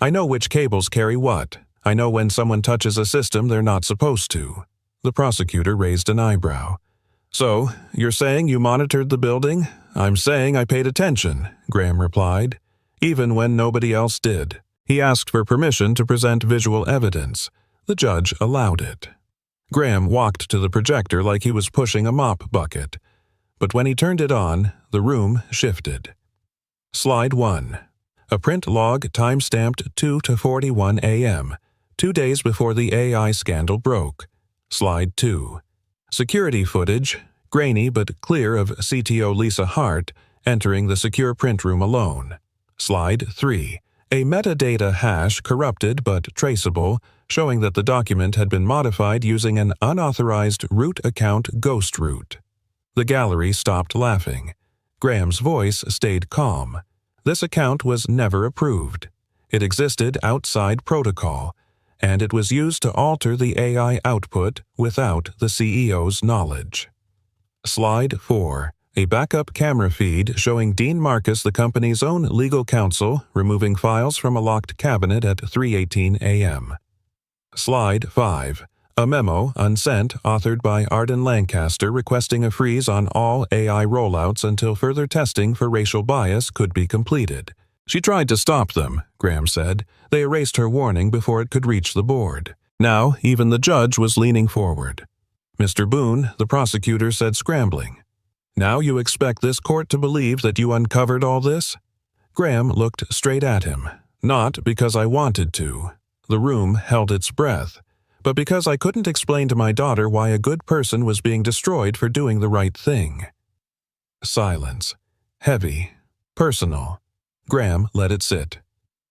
I know which cables carry what. I know when someone touches a system they're not supposed to." The prosecutor raised an eyebrow. "So, you're saying you monitored the building?" "I'm saying I paid attention," Graham replied, "even when nobody else did." He asked for permission to present visual evidence. The judge allowed it. Graham walked to the projector like he was pushing a mop bucket. But when he turned it on, the room shifted. Slide 1. A print log time-stamped 2:41 a.m., 2 days before the AI scandal broke. Slide 2. Security footage, grainy but clear, of CTO Lisa Hart entering the secure print room alone. Slide 3. A metadata hash, corrupted but traceable, showing that the document had been modified using an unauthorized root account ghost root. The gallery stopped laughing. Graham's voice stayed calm. This account was never approved. It existed outside protocol, and it was used to alter the AI output without the CEO's knowledge. Slide 4. A backup camera feed showing Dean Marcus, the company's own legal counsel, removing files from a locked cabinet at 3:18 a.m. Slide 5. A memo, unsent, authored by Arden Lancaster, requesting a freeze on all AI rollouts until further testing for racial bias could be completed. "She tried to stop them," Graham said. "They erased her warning before it could reach the board." Now, even the judge was leaning forward. "Mr. Boone," the prosecutor said, scrambling. "Now you expect this court to believe that you uncovered all this?" Graham looked straight at him. "Not because I wanted to." The room held its breath. "But because I couldn't explain to my daughter why a good person was being destroyed for doing the right thing." Silence. Heavy. Personal. Graham let it sit.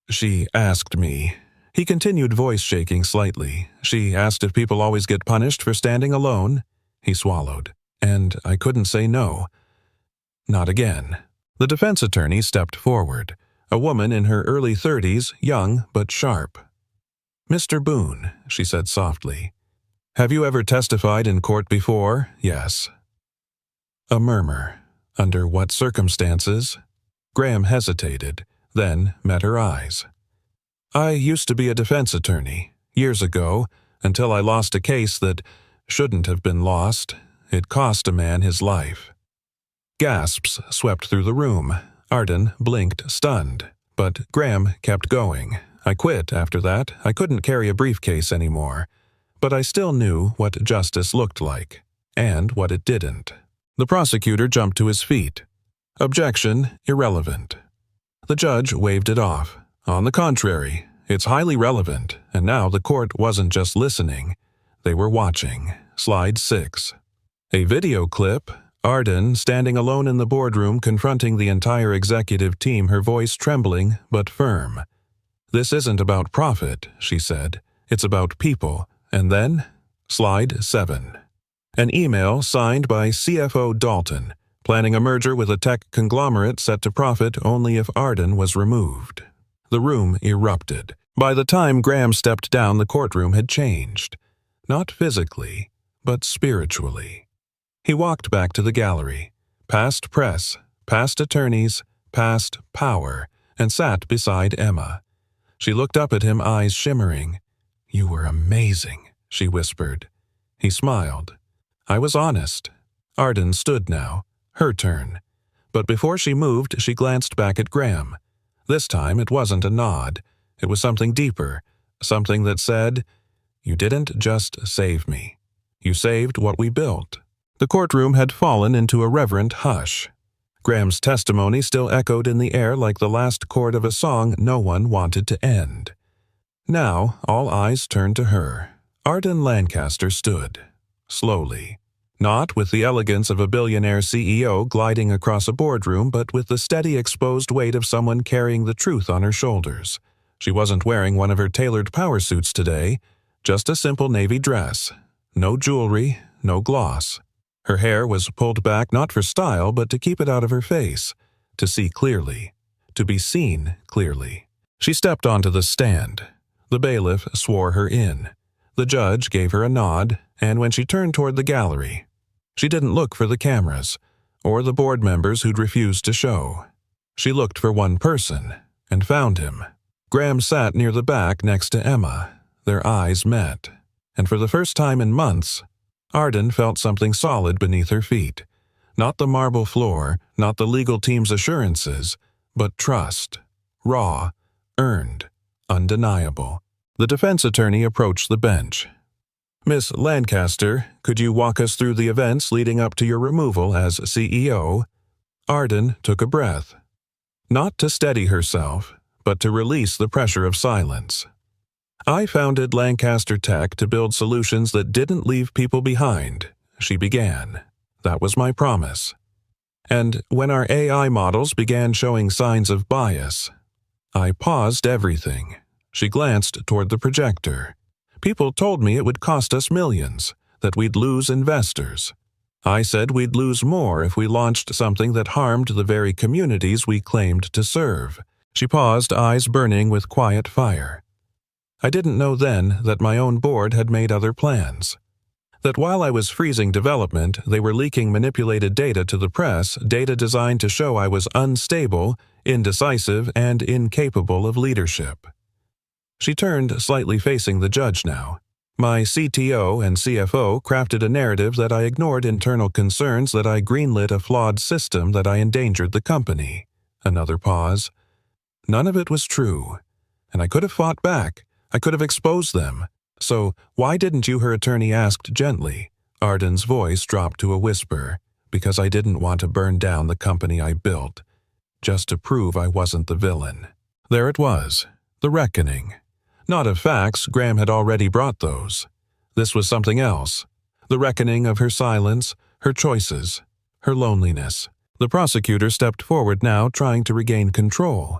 "She asked me." He continued, voice shaking slightly. "She asked if people always get punished for standing alone." He swallowed. "And I couldn't say no. Not again." The defense attorney stepped forward. A woman in her early 30s, young but sharp. "Mr. Boone," she said softly, "have you ever testified in court before?" "Yes." A murmur. "Under what circumstances?" Graham hesitated, then met her eyes. "I used to be a defense attorney, years ago, until I lost a case that shouldn't have been lost. It cost a man his life." Gasps swept through the room. Arden blinked, stunned. But Graham kept going. "I quit after that. I couldn't carry a briefcase anymore. but I still knew what justice looked like, and what it didn't. The prosecutor jumped to his feet. Objection irrelevant. The judge waved it off. On the contrary, it's highly relevant, and now the court wasn't just listening. They were watching. Slide 6. A video clip, Arden standing alone in the boardroom confronting the entire executive team, her voice trembling but firm. "This isn't about profit," she said. "It's about people." And then, Slide 7. An email signed by CFO Dalton, planning a merger with a tech conglomerate set to profit only if Arden was removed. The room erupted. By the time Graham stepped down, the courtroom had changed. Not physically, but spiritually. He walked back to the gallery, past press, past attorneys, past power, and sat beside Emma. She looked up at him, eyes shimmering. "You were amazing," she whispered. He smiled. "I was honest." Arden stood now, her turn. But before she moved, she glanced back at Graham. This time it wasn't a nod. It was something deeper, something that said, "You didn't just save me. You saved what we built." The courtroom had fallen into a reverent hush. Graham's testimony still echoed in the air like the last chord of a song no one wanted to end. Now all eyes turned to her. Arden Lancaster stood, slowly. Not with the elegance of a billionaire CEO gliding across a boardroom, but with the steady exposed weight of someone carrying the truth on her shoulders. She wasn't wearing one of her tailored power suits today, just a simple navy dress. No jewelry, no gloss. Her hair was pulled back not for style, but to keep it out of her face, to see clearly, to be seen clearly. She stepped onto the stand. The bailiff swore her in. The judge gave her a nod, and when she turned toward the gallery, she didn't look for the cameras, or the board members who'd refused to show. She looked for one person, and found him. Graham sat near the back next to Emma. Their eyes met, and for the first time in months, Arden felt something solid beneath her feet. Not the marble floor, not the legal team's assurances, but trust. Raw, earned, undeniable. The defense attorney approached the bench. "Miss Lancaster, could you walk us through the events leading up to your removal as CEO?" Arden took a breath. Not to steady herself, but to release the pressure of silence. "I founded Lancaster Tech to build solutions that didn't leave people behind," she began. "That was my promise. And when our AI models began showing signs of bias, I paused everything." She glanced toward the projector. "People told me it would cost us millions, that we'd lose investors. I said we'd lose more if we launched something that harmed the very communities we claimed to serve." She paused, eyes burning with quiet fire. "I didn't know then that my own board had made other plans. That while I was freezing development, they were leaking manipulated data to the press, data designed to show I was unstable, indecisive, and incapable of leadership." She turned, slightly facing the judge now. "My CTO and CFO crafted a narrative that I ignored internal concerns, that I greenlit a flawed system, that I endangered the company." Another pause. "None of it was true. And I could have fought back. I could have exposed them. So why didn't you?" her attorney asked gently. Arden's voice dropped to a whisper. "Because I didn't want to burn down the company I built. Just to prove I wasn't the villain." There it was, the reckoning. Not of facts, Graham had already brought those. This was something else. The reckoning of her silence, her choices, her loneliness. The prosecutor stepped forward now, trying to regain control.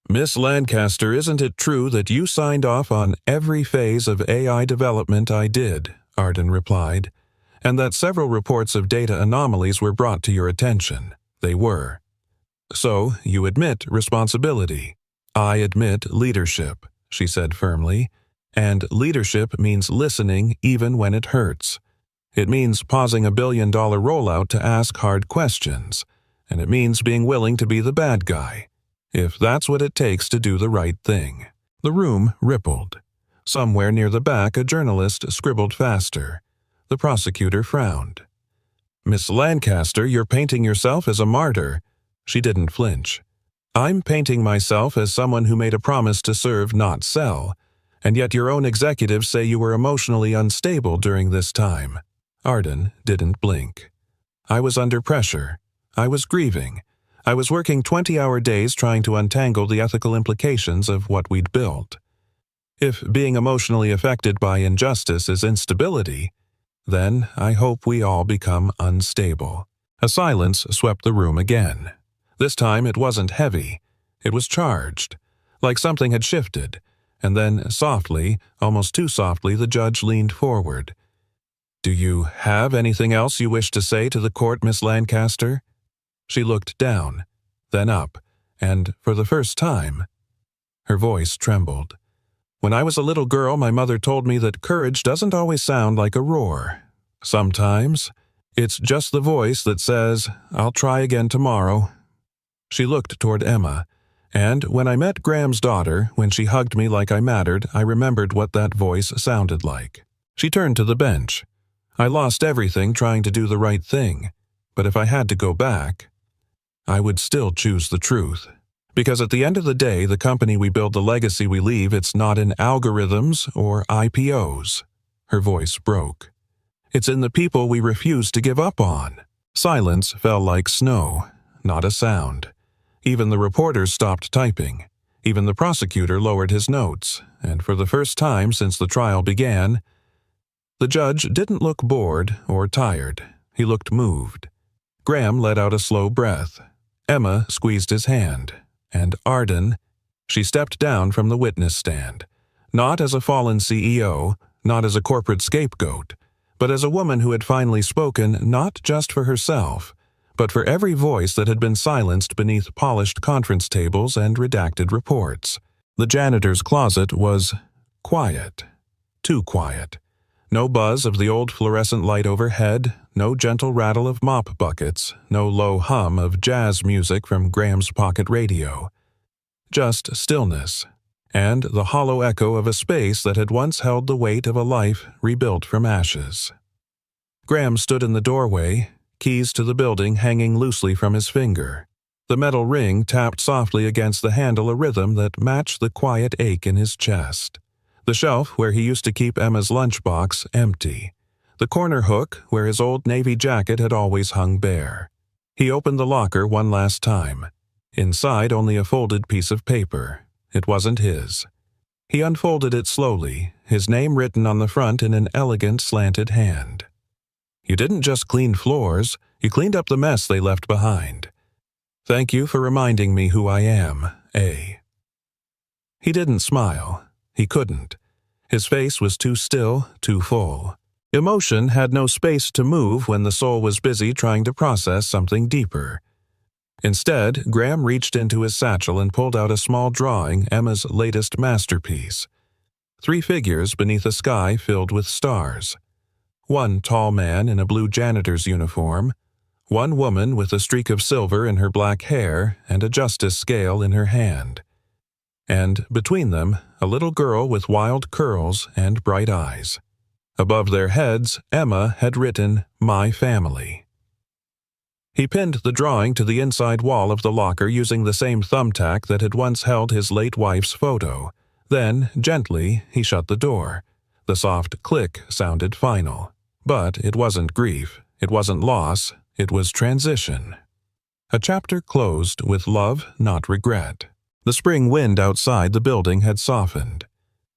"Miss Lancaster, isn't it true that you signed off on every phase of AI development I did?" Arden replied. "And that several reports of data anomalies were brought to your attention?" They were. "So you admit responsibility." "I admit leadership," she said firmly. "And leadership means listening even when it hurts. It means pausing a billion-dollar rollout to ask hard questions. And it means being willing to be the bad guy, if that's what it takes to do the right thing." The room rippled. Somewhere near the back, a journalist scribbled faster. The prosecutor frowned. "Miss Lancaster, you're painting yourself as a martyr." She didn't flinch. "I'm painting myself as someone who made a promise to serve, not sell. And yet your own executives say you were emotionally unstable during this time. Arden didn't blink. I was under pressure. I was grieving. I was working 20-hour days trying to untangle the ethical implications of what we'd built. If being emotionally affected by injustice is instability, then I hope we all become unstable. A silence swept the room again. This time it wasn't heavy. It was charged, like something had shifted, and then softly, almost too softly, the judge leaned forward. "Do you have anything else you wish to say to the court, Miss Lancaster?" She looked down, then up, and for the first time, her voice trembled. "When I was a little girl, my mother told me that courage doesn't always sound like a roar. Sometimes, it's just the voice that says, 'I'll try again tomorrow.'" She looked toward Emma, and when I met Graham's daughter, when she hugged me like I mattered, I remembered what that voice sounded like. She turned to the bench. "I lost everything trying to do the right thing, but if I had to go back, I would still choose the truth. Because at the end of the day, the company we build, the legacy we leave, it's not in algorithms or IPOs." Her voice broke. "It's in the people we refuse to give up on." Silence fell like snow, not a sound. Even the reporters stopped typing. Even the prosecutor lowered his notes, and for the first time since the trial began, the judge didn't look bored or tired. He looked moved. Graham let out a slow breath. Emma squeezed his hand. And Arden, she stepped down from the witness stand, not as a fallen CEO, not as a corporate scapegoat, but as a woman who had finally spoken not just for herself, but for every voice that had been silenced beneath polished conference tables and redacted reports. The janitor's closet was quiet, too quiet. No buzz of the old fluorescent light overhead, no gentle rattle of mop buckets, no low hum of jazz music from Graham's pocket radio. Just stillness, and the hollow echo of a space that had once held the weight of a life rebuilt from ashes. Graham stood in the doorway, keys to the building hanging loosely from his finger. The metal ring tapped softly against the handle, a rhythm that matched the quiet ache in his chest. The shelf where he used to keep Emma's lunchbox empty. The corner hook where his old navy jacket had always hung bare. He opened the locker one last time. Inside only a folded piece of paper. It wasn't his. He unfolded it slowly, his name written on the front in an elegant slanted hand. "You didn't just clean floors, you cleaned up the mess they left behind. Thank you for reminding me who I am, A." He didn't smile. He couldn't. His face was too still, too full. Emotion had no space to move when the soul was busy trying to process something deeper. Instead, Graham reached into his satchel and pulled out a small drawing, Emma's latest masterpiece. 3 figures beneath a sky filled with stars. One tall man in a blue janitor's uniform, one woman with a streak of silver in her black hair and a justice scale in her hand. And between them, a little girl with wild curls and bright eyes. Above their heads, Emma had written, "My Family." He pinned the drawing to the inside wall of the locker using the same thumbtack that had once held his late wife's photo. Then, gently, he shut the door. The soft click sounded final. But it wasn't grief, it wasn't loss, it was transition. A chapter closed with love, not regret. The spring wind outside the building had softened.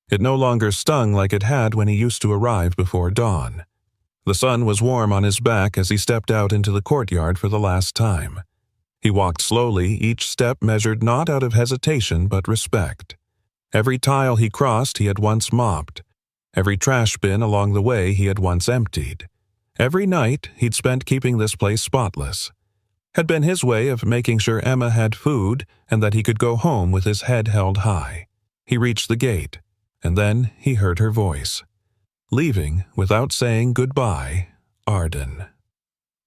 It no longer stung like it had when he used to arrive before dawn. The sun was warm on his back as he stepped out into the courtyard for the last time. He walked slowly, each step measured not out of hesitation but respect. Every tile he crossed he had once mopped. Every trash bin along the way he had once emptied. Every night he'd spent keeping this place spotless. Had been his way of making sure Emma had food and that he could go home with his head held high. He reached the gate, and then he heard her voice. Leaving without saying goodbye, Arden.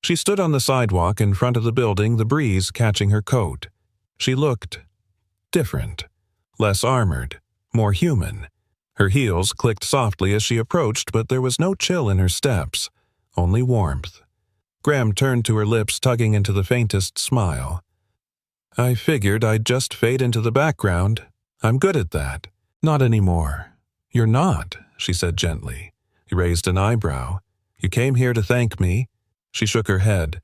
She stood on the sidewalk in front of the building, the breeze catching her coat. She looked different, less armored, more human. Her heels clicked softly as she approached, but there was no chill in her steps, only warmth. Graham turned to her lips, tugging into the faintest smile. "I figured I'd just fade into the background. I'm good at that. Not anymore." "You're not," she said gently. He raised an eyebrow. "You came here to thank me?" She shook her head.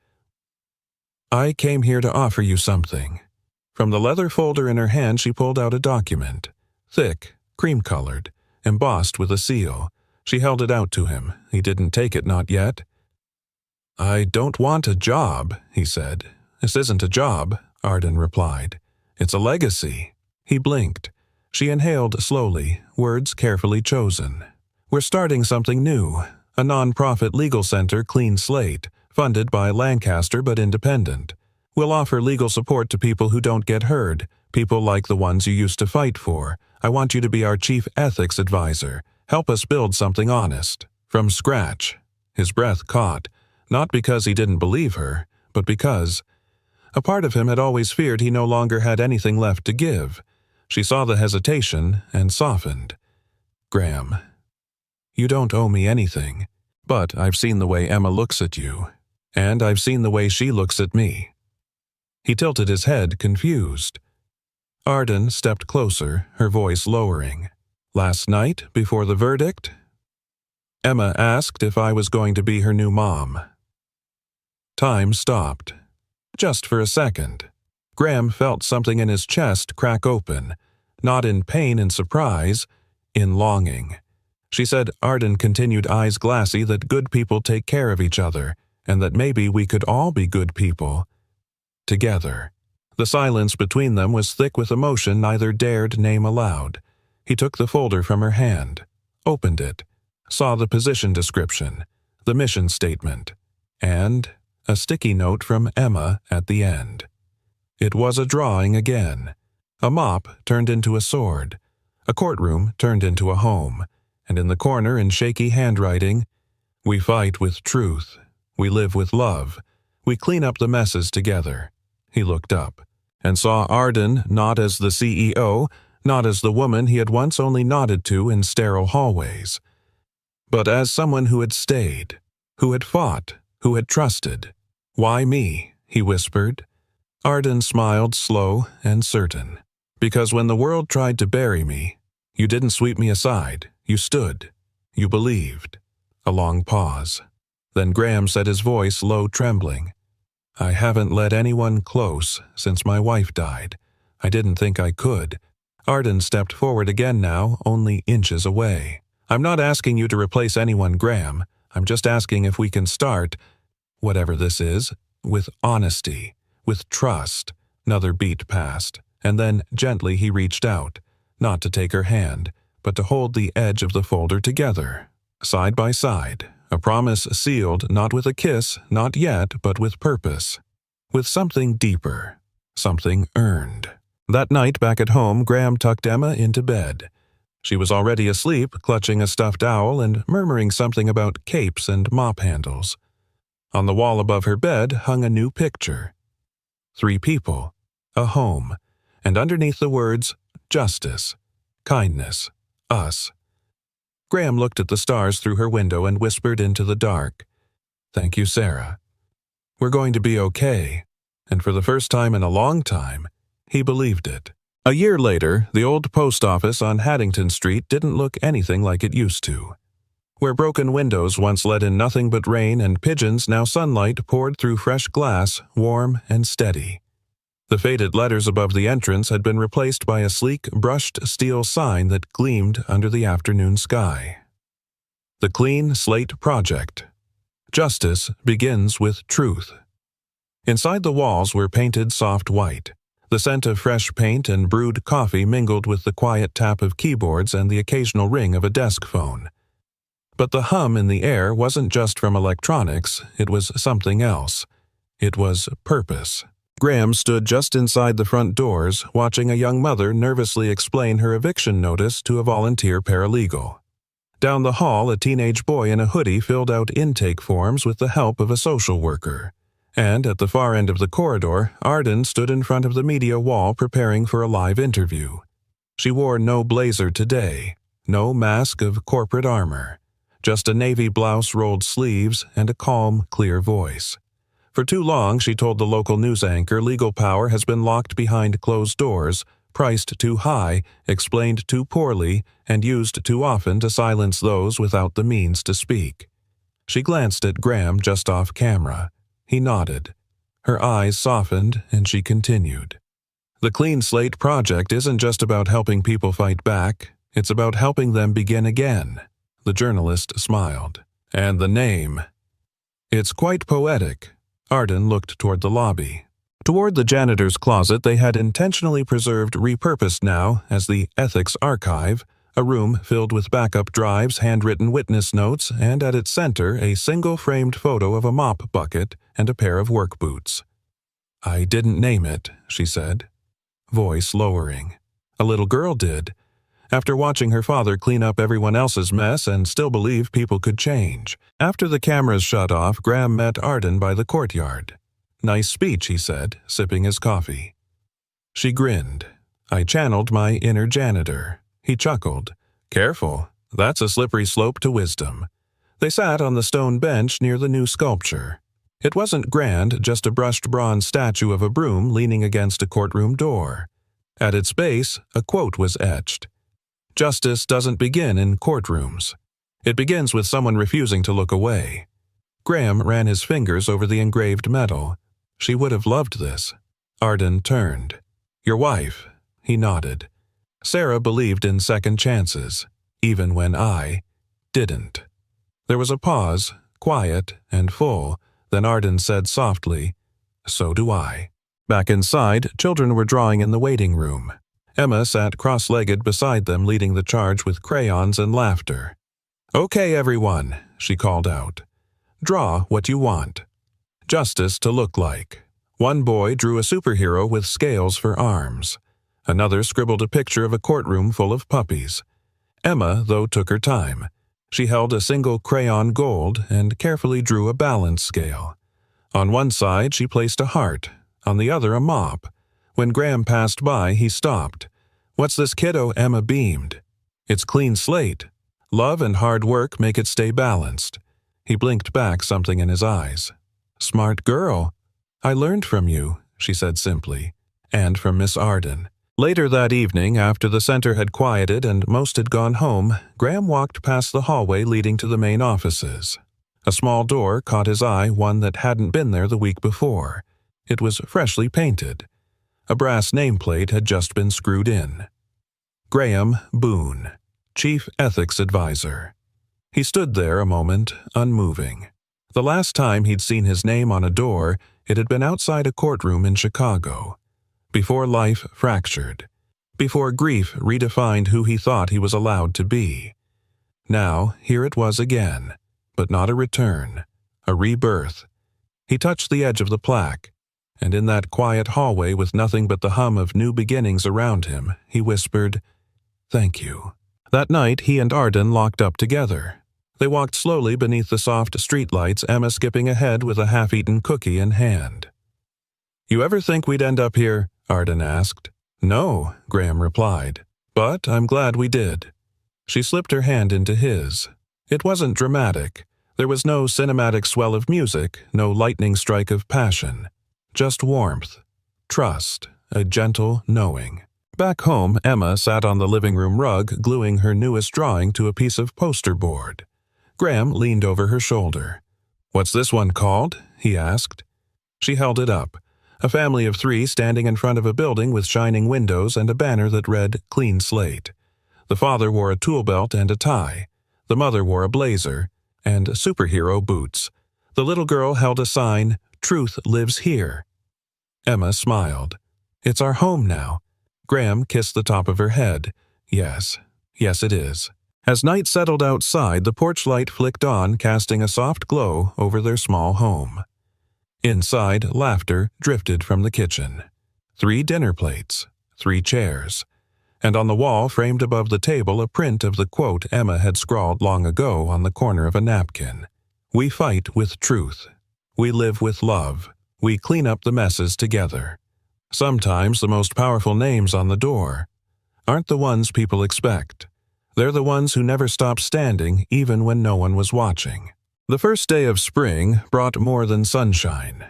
"I came here to offer you something." From the leather folder in her hand she pulled out a document. Thick, cream-colored, embossed with a seal. She held it out to him. He didn't take it, not yet. "I don't want a job," he said. "This isn't a job," Arden replied. "It's a legacy." He blinked. She inhaled slowly, words carefully chosen. "We're starting something new. A non-profit legal center, clean slate, funded by Lancaster but independent. We'll offer legal support to people who don't get heard, people like the ones you used to fight for. I want you to be our chief ethics advisor. Help us build something honest. From scratch." His breath caught, not because he didn't believe her, but because a part of him had always feared he no longer had anything left to give. She saw the hesitation and softened. "Graham, you don't owe me anything, but I've seen the way Emma looks at you, and I've seen the way she looks at me." He tilted his head, confused. Arden stepped closer, her voice lowering. "Last night, before the verdict, Emma asked if I was going to be her new mom." Time stopped. Just for a second. Graham felt something in his chest crack open, not in pain and surprise, in longing. She said, Arden continued, eyes glassy, that good people take care of each other, and that maybe we could all be good people. Together. The silence between them was thick with emotion neither dared name aloud. He took the folder from her hand, opened it, saw the position description, the mission statement, and a sticky note from Emma at the end. It was a drawing again. A mop turned into a sword, a courtroom turned into a home, and in the corner in shaky handwriting, "We fight with truth. We live with love. We clean up the messes together." He looked up and saw Arden not as the CEO, not as the woman he had once only nodded to in sterile hallways, but as someone who had stayed, who had fought, who had trusted. "Why me?" he whispered. Arden smiled, slow and certain. "Because when the world tried to bury me, you didn't sweep me aside. You stood. You believed." A long pause. Then Graham said, his voice low, trembling, "I haven't let anyone close since my wife died. I didn't think I could." Arden stepped forward again now, only inches away. "I'm not asking you to replace anyone, Graham. I'm just asking if we can start, whatever this is, with honesty, with trust." Another beat passed, and then gently he reached out, not to take her hand, but to hold the edge of the folder together, side by side, a promise sealed not with a kiss, not yet, but with purpose, with something deeper, something earned. That night back at home, Graham tucked Emma into bed. She was already asleep, clutching a stuffed owl and murmuring something about capes and mop handles. On the wall above her bed hung a new picture. 3 people, a home, and underneath the words, justice, kindness, us. Graham looked at the stars through her window and whispered into the dark, "Thank you, Sarah. We're going to be okay." And for the first time in a long time, he believed it. A year later, the old post office on Haddington Street didn't look anything like it used to. Where broken windows once let in nothing but rain and pigeons, now sunlight poured through fresh glass, warm and steady. The faded letters above the entrance had been replaced by a sleek, brushed steel sign that gleamed under the afternoon sky. The Clean Slate Project. Justice begins with truth. Inside the walls were painted soft white. The scent of fresh paint and brewed coffee mingled with the quiet tap of keyboards and the occasional ring of a desk phone. But the hum in the air wasn't just from electronics, it was something else. It was purpose. Graham stood just inside the front doors, watching a young mother nervously explain her eviction notice to a volunteer paralegal. Down the hall, a teenage boy in a hoodie filled out intake forms with the help of a social worker. And at the far end of the corridor, Arden stood in front of the media wall preparing for a live interview. She wore no blazer today, no mask of corporate armor, just a navy blouse, rolled sleeves, and a calm, clear voice. For too long, she told the local news anchor, legal power has been locked behind closed doors, priced too high, explained too poorly, and used too often to silence those without the means to speak. She glanced at Graham just off camera. He nodded. Her eyes softened, and she continued. The Clean Slate Project isn't just about helping people fight back, it's about helping them begin again. The journalist smiled. And the name. It's quite poetic. Arden looked toward the lobby. Toward the janitor's closet they had intentionally preserved repurposed now as the Ethics Archive, a room filled with backup drives, handwritten witness notes, and at its center a single framed photo of a mop bucket and a pair of work boots. I didn't name it, she said, voice lowering. A little girl did, after watching her father clean up everyone else's mess and still believe people could change. After the cameras shut off, Graham met Arden by the courtyard. Nice speech, he said, sipping his coffee. She grinned. I channeled my inner janitor. He chuckled. Careful, that's a slippery slope to wisdom. They sat on the stone bench near the new sculpture. It wasn't grand, just a brushed bronze statue of a broom leaning against a courtroom door. At its base, a quote was etched. Justice doesn't begin in courtrooms. It begins with someone refusing to look away. Graham ran his fingers over the engraved metal. She would have loved this. Arden turned. Your wife. He nodded. Sarah believed in second chances, even when I didn't. There was a pause, quiet and full. Then Arden said softly, So do I. Back inside, children were drawing in the waiting room. Emma sat cross-legged beside them, leading the charge with crayons and laughter. Okay, everyone, she called out. Draw what you want. Justice to look like. One boy drew a superhero with scales for arms. Another scribbled a picture of a courtroom full of puppies. Emma, though, took her time. She held a single crayon gold and carefully drew a balance scale. On one side she placed a heart, on the other a mop. When Graham passed by, he stopped. What's this kiddo? Emma beamed. It's clean slate. Love and hard work make it stay balanced. He blinked back, something in his eyes. Smart girl. I learned from you, she said simply, and from Miss Arden. Later that evening, after the center had quieted and most had gone home, Graham walked past the hallway leading to the main offices. A small door caught his eye, one that hadn't been there the week before. It was freshly painted. A brass nameplate had just been screwed in. Graham Boone, Chief Ethics Advisor. He stood there a moment, unmoving. The last time he'd seen his name on a door, it had been outside a courtroom in Chicago. Before life fractured. Before grief redefined who he thought he was allowed to be. Now, here it was again, but not a return, a rebirth. He touched the edge of the plaque. And in that quiet hallway with nothing but the hum of new beginnings around him, he whispered, Thank you. That night, he and Arden locked up together. They walked slowly beneath the soft streetlights, Emma skipping ahead with a half-eaten cookie in hand. You ever think we'd end up here? Arden asked. No, Graham replied. But I'm glad we did. She slipped her hand into his. It wasn't dramatic. There was no cinematic swell of music, no lightning strike of passion. Just warmth, trust, a gentle knowing. Back home, Emma sat on the living room rug, gluing her newest drawing to a piece of poster board. Graham leaned over her shoulder. What's this one called? He asked. She held it up. A family of 3 standing in front of a building with shining windows and a banner that read Clean Slate. The father wore a tool belt and a tie. The mother wore a blazer and superhero boots. The little girl held a sign, Truth lives here. Emma smiled. It's our home now. Graham kissed the top of her head. Yes, it is. As night settled outside, the porch light flicked on, casting a soft glow over their small home. Inside, laughter drifted from the kitchen. 3 dinner plates, 3 chairs, and on the wall, framed above the table, a print of the quote Emma had scrawled long ago on the corner of a napkin. We fight with truth. We live with love. We clean up the messes together. Sometimes the most powerful names on the door aren't the ones people expect. They're the ones who never stopped standing even when no one was watching. The first day of spring brought more than sunshine.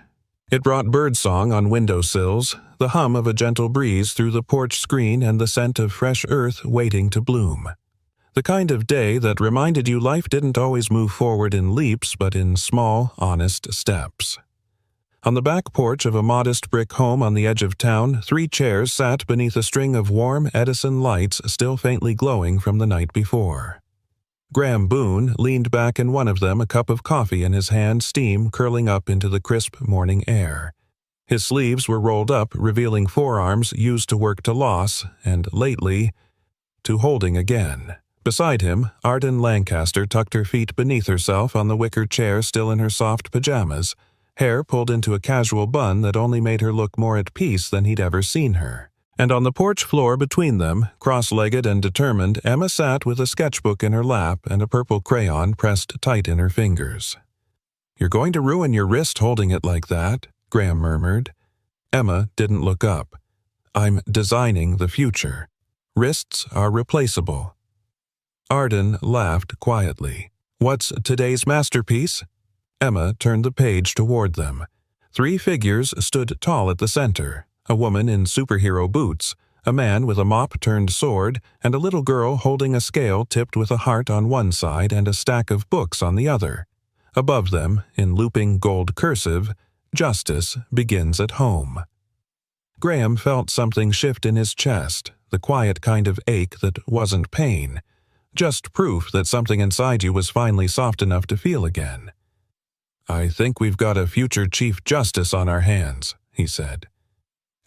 It brought birdsong on windowsills, the hum of a gentle breeze through the porch screen, and the scent of fresh earth waiting to bloom. The kind of day that reminded you life didn't always move forward in leaps, but in small, honest steps. On the back porch of a modest brick home on the edge of town, 3 chairs sat beneath a string of warm Edison lights still faintly glowing from the night before. Graham Boone leaned back in one of them, a cup of coffee in his hand, steam curling up into the crisp morning air. His sleeves were rolled up, revealing forearms used to work to loss, and lately, to holding again. Beside him, Arden Lancaster tucked her feet beneath herself on the wicker chair, still in her soft pajamas, hair pulled into a casual bun that only made her look more at peace than he'd ever seen her. And on the porch floor between them, cross-legged and determined, Emma sat with a sketchbook in her lap and a purple crayon pressed tight in her fingers. "You're going to ruin your wrist holding it like that," Graham murmured. Emma didn't look up. "I'm designing the future. Wrists are replaceable." Arden laughed quietly. "What's today's masterpiece?" Emma turned the page toward them. 3 figures stood tall at the center. A woman in superhero boots, a man with a mop-turned sword, and a little girl holding a scale tipped with a heart on one side and a stack of books on the other. Above them, in looping gold cursive, "Justice begins at home." Graham felt something shift in his chest, the quiet kind of ache that wasn't pain, just proof that something inside you was finally soft enough to feel again. "I think we've got a future Chief Justice on our hands," he said.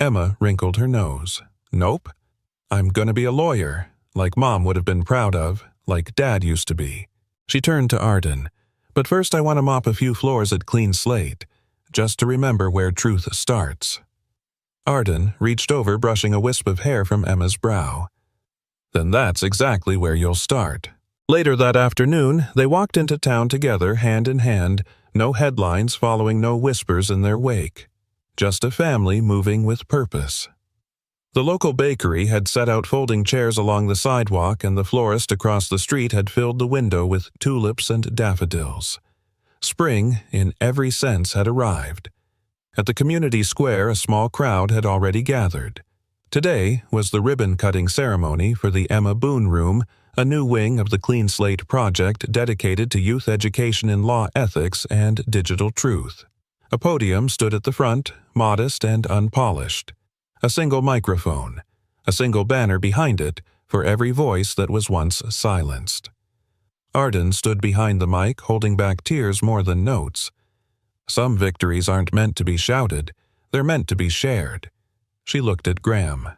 Emma wrinkled her nose. "Nope. I'm gonna be a lawyer, like Mom would have been proud of, like Dad used to be." She turned to Arden. "But first I want to mop a few floors at Clean Slate, just to remember where truth starts." Arden reached over, brushing a wisp of hair from Emma's brow. "Then that's exactly where you'll start." Later that afternoon, they walked into town together, hand in hand, no headlines following, no whispers in their wake. Just a family moving with purpose. The local bakery had set out folding chairs along the sidewalk, and the florist across the street had filled the window with tulips and daffodils. Spring, in every sense, had arrived. At the community square, a small crowd had already gathered. Today was the ribbon-cutting ceremony for the Emma Boone Room, a new wing of the Clean Slate project dedicated to youth education in law ethics and digital truth. A podium stood at the front, modest and unpolished. A single microphone, a single banner behind it for every voice that was once silenced. Arden stood behind the mic, holding back tears more than notes. Some victories aren't meant to be shouted, they're meant to be shared. She looked at Graham.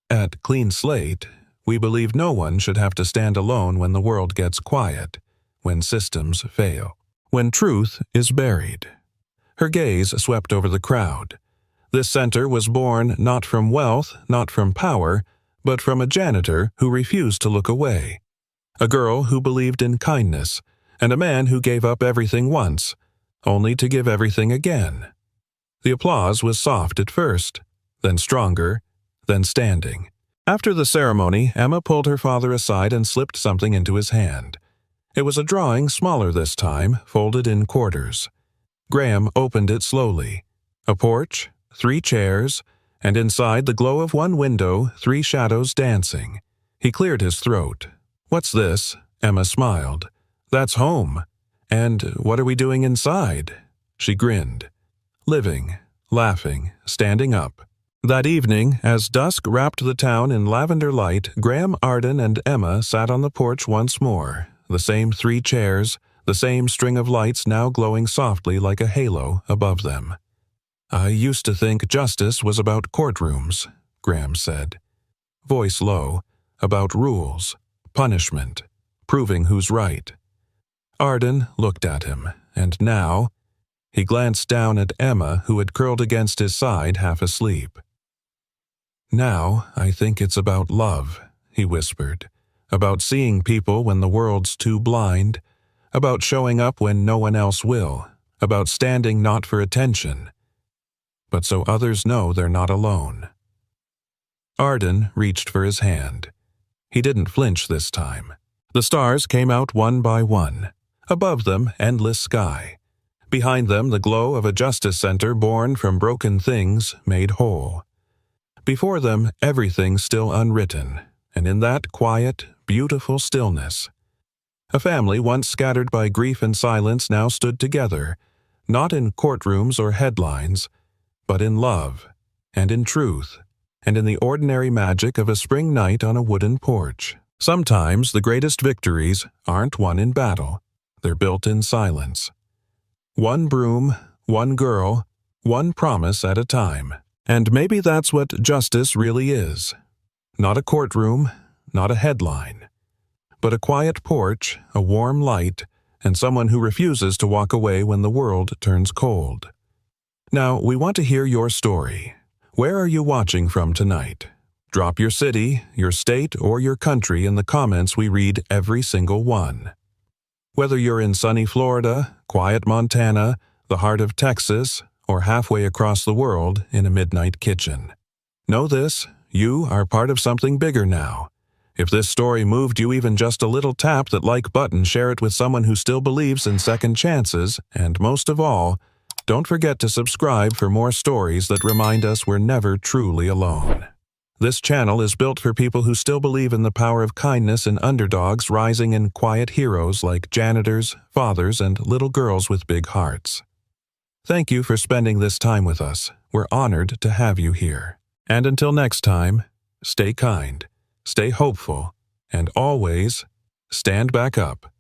"At Clean Slate, we believe no one should have to stand alone when the world gets quiet, when systems fail, when truth is buried." Her gaze swept over the crowd. This center was born not from wealth, not from power, but from a janitor who refused to look away, a girl who believed in kindness, and a man who gave up everything once, only to give everything again. The applause was soft at first, then stronger, then standing. After the ceremony, Emma pulled her father aside and slipped something into his hand. It was a drawing, smaller this time, folded in quarters. Graham opened it slowly. A porch, 3 chairs, and inside the glow of one window, 3 shadows dancing. He cleared his throat. "What's this?" Emma smiled. "That's home. And what are we doing inside?" She grinned. Living, laughing, standing up. That evening, as dusk wrapped the town in lavender light, Graham, Arden, and Emma sat on the porch once more, the same 3 chairs, the same string of lights now glowing softly like a halo above them. "I used to think justice was about courtrooms," Graham said. Voice low, about rules, punishment, proving who's right. Arden looked at him, and now, he glanced down at Emma, who had curled against his side, half asleep. "Now I think it's about love," he whispered, "about seeing people when the world's too blind, about showing up when no one else will, about standing not for attention, but so others know they're not alone." Arden reached for his hand. He didn't flinch this time. The stars came out one by one. Above them, endless sky. Behind them, the glow of a justice center born from broken things made whole. Before them, everything still unwritten, and in that quiet, beautiful stillness, a family once scattered by grief and silence now stood together, not in courtrooms or headlines, but in love, and in truth, and in the ordinary magic of a spring night on a wooden porch. Sometimes the greatest victories aren't won in battle, they're built in silence. One broom, one girl, one promise at a time. And maybe that's what justice really is. Not a courtroom, not a headline, but a quiet porch, a warm light, and someone who refuses to walk away when the world turns cold. Now, we want to hear your story. Where are you watching from tonight? Drop your city, your state, or your country in the comments. We read every single one. Whether you're in sunny Florida, quiet Montana, the heart of Texas, or halfway across the world in a midnight kitchen. Know this, you are part of something bigger now. If this story moved you even just a little, tap that like button, share it with someone who still believes in second chances, and most of all, don't forget to subscribe for more stories that remind us we're never truly alone. This channel is built for people who still believe in the power of kindness and underdogs rising in quiet heroes like janitors, fathers, and little girls with big hearts. Thank you for spending this time with us. We're honored to have you here. And until next time, stay kind, stay hopeful, and always stand back up.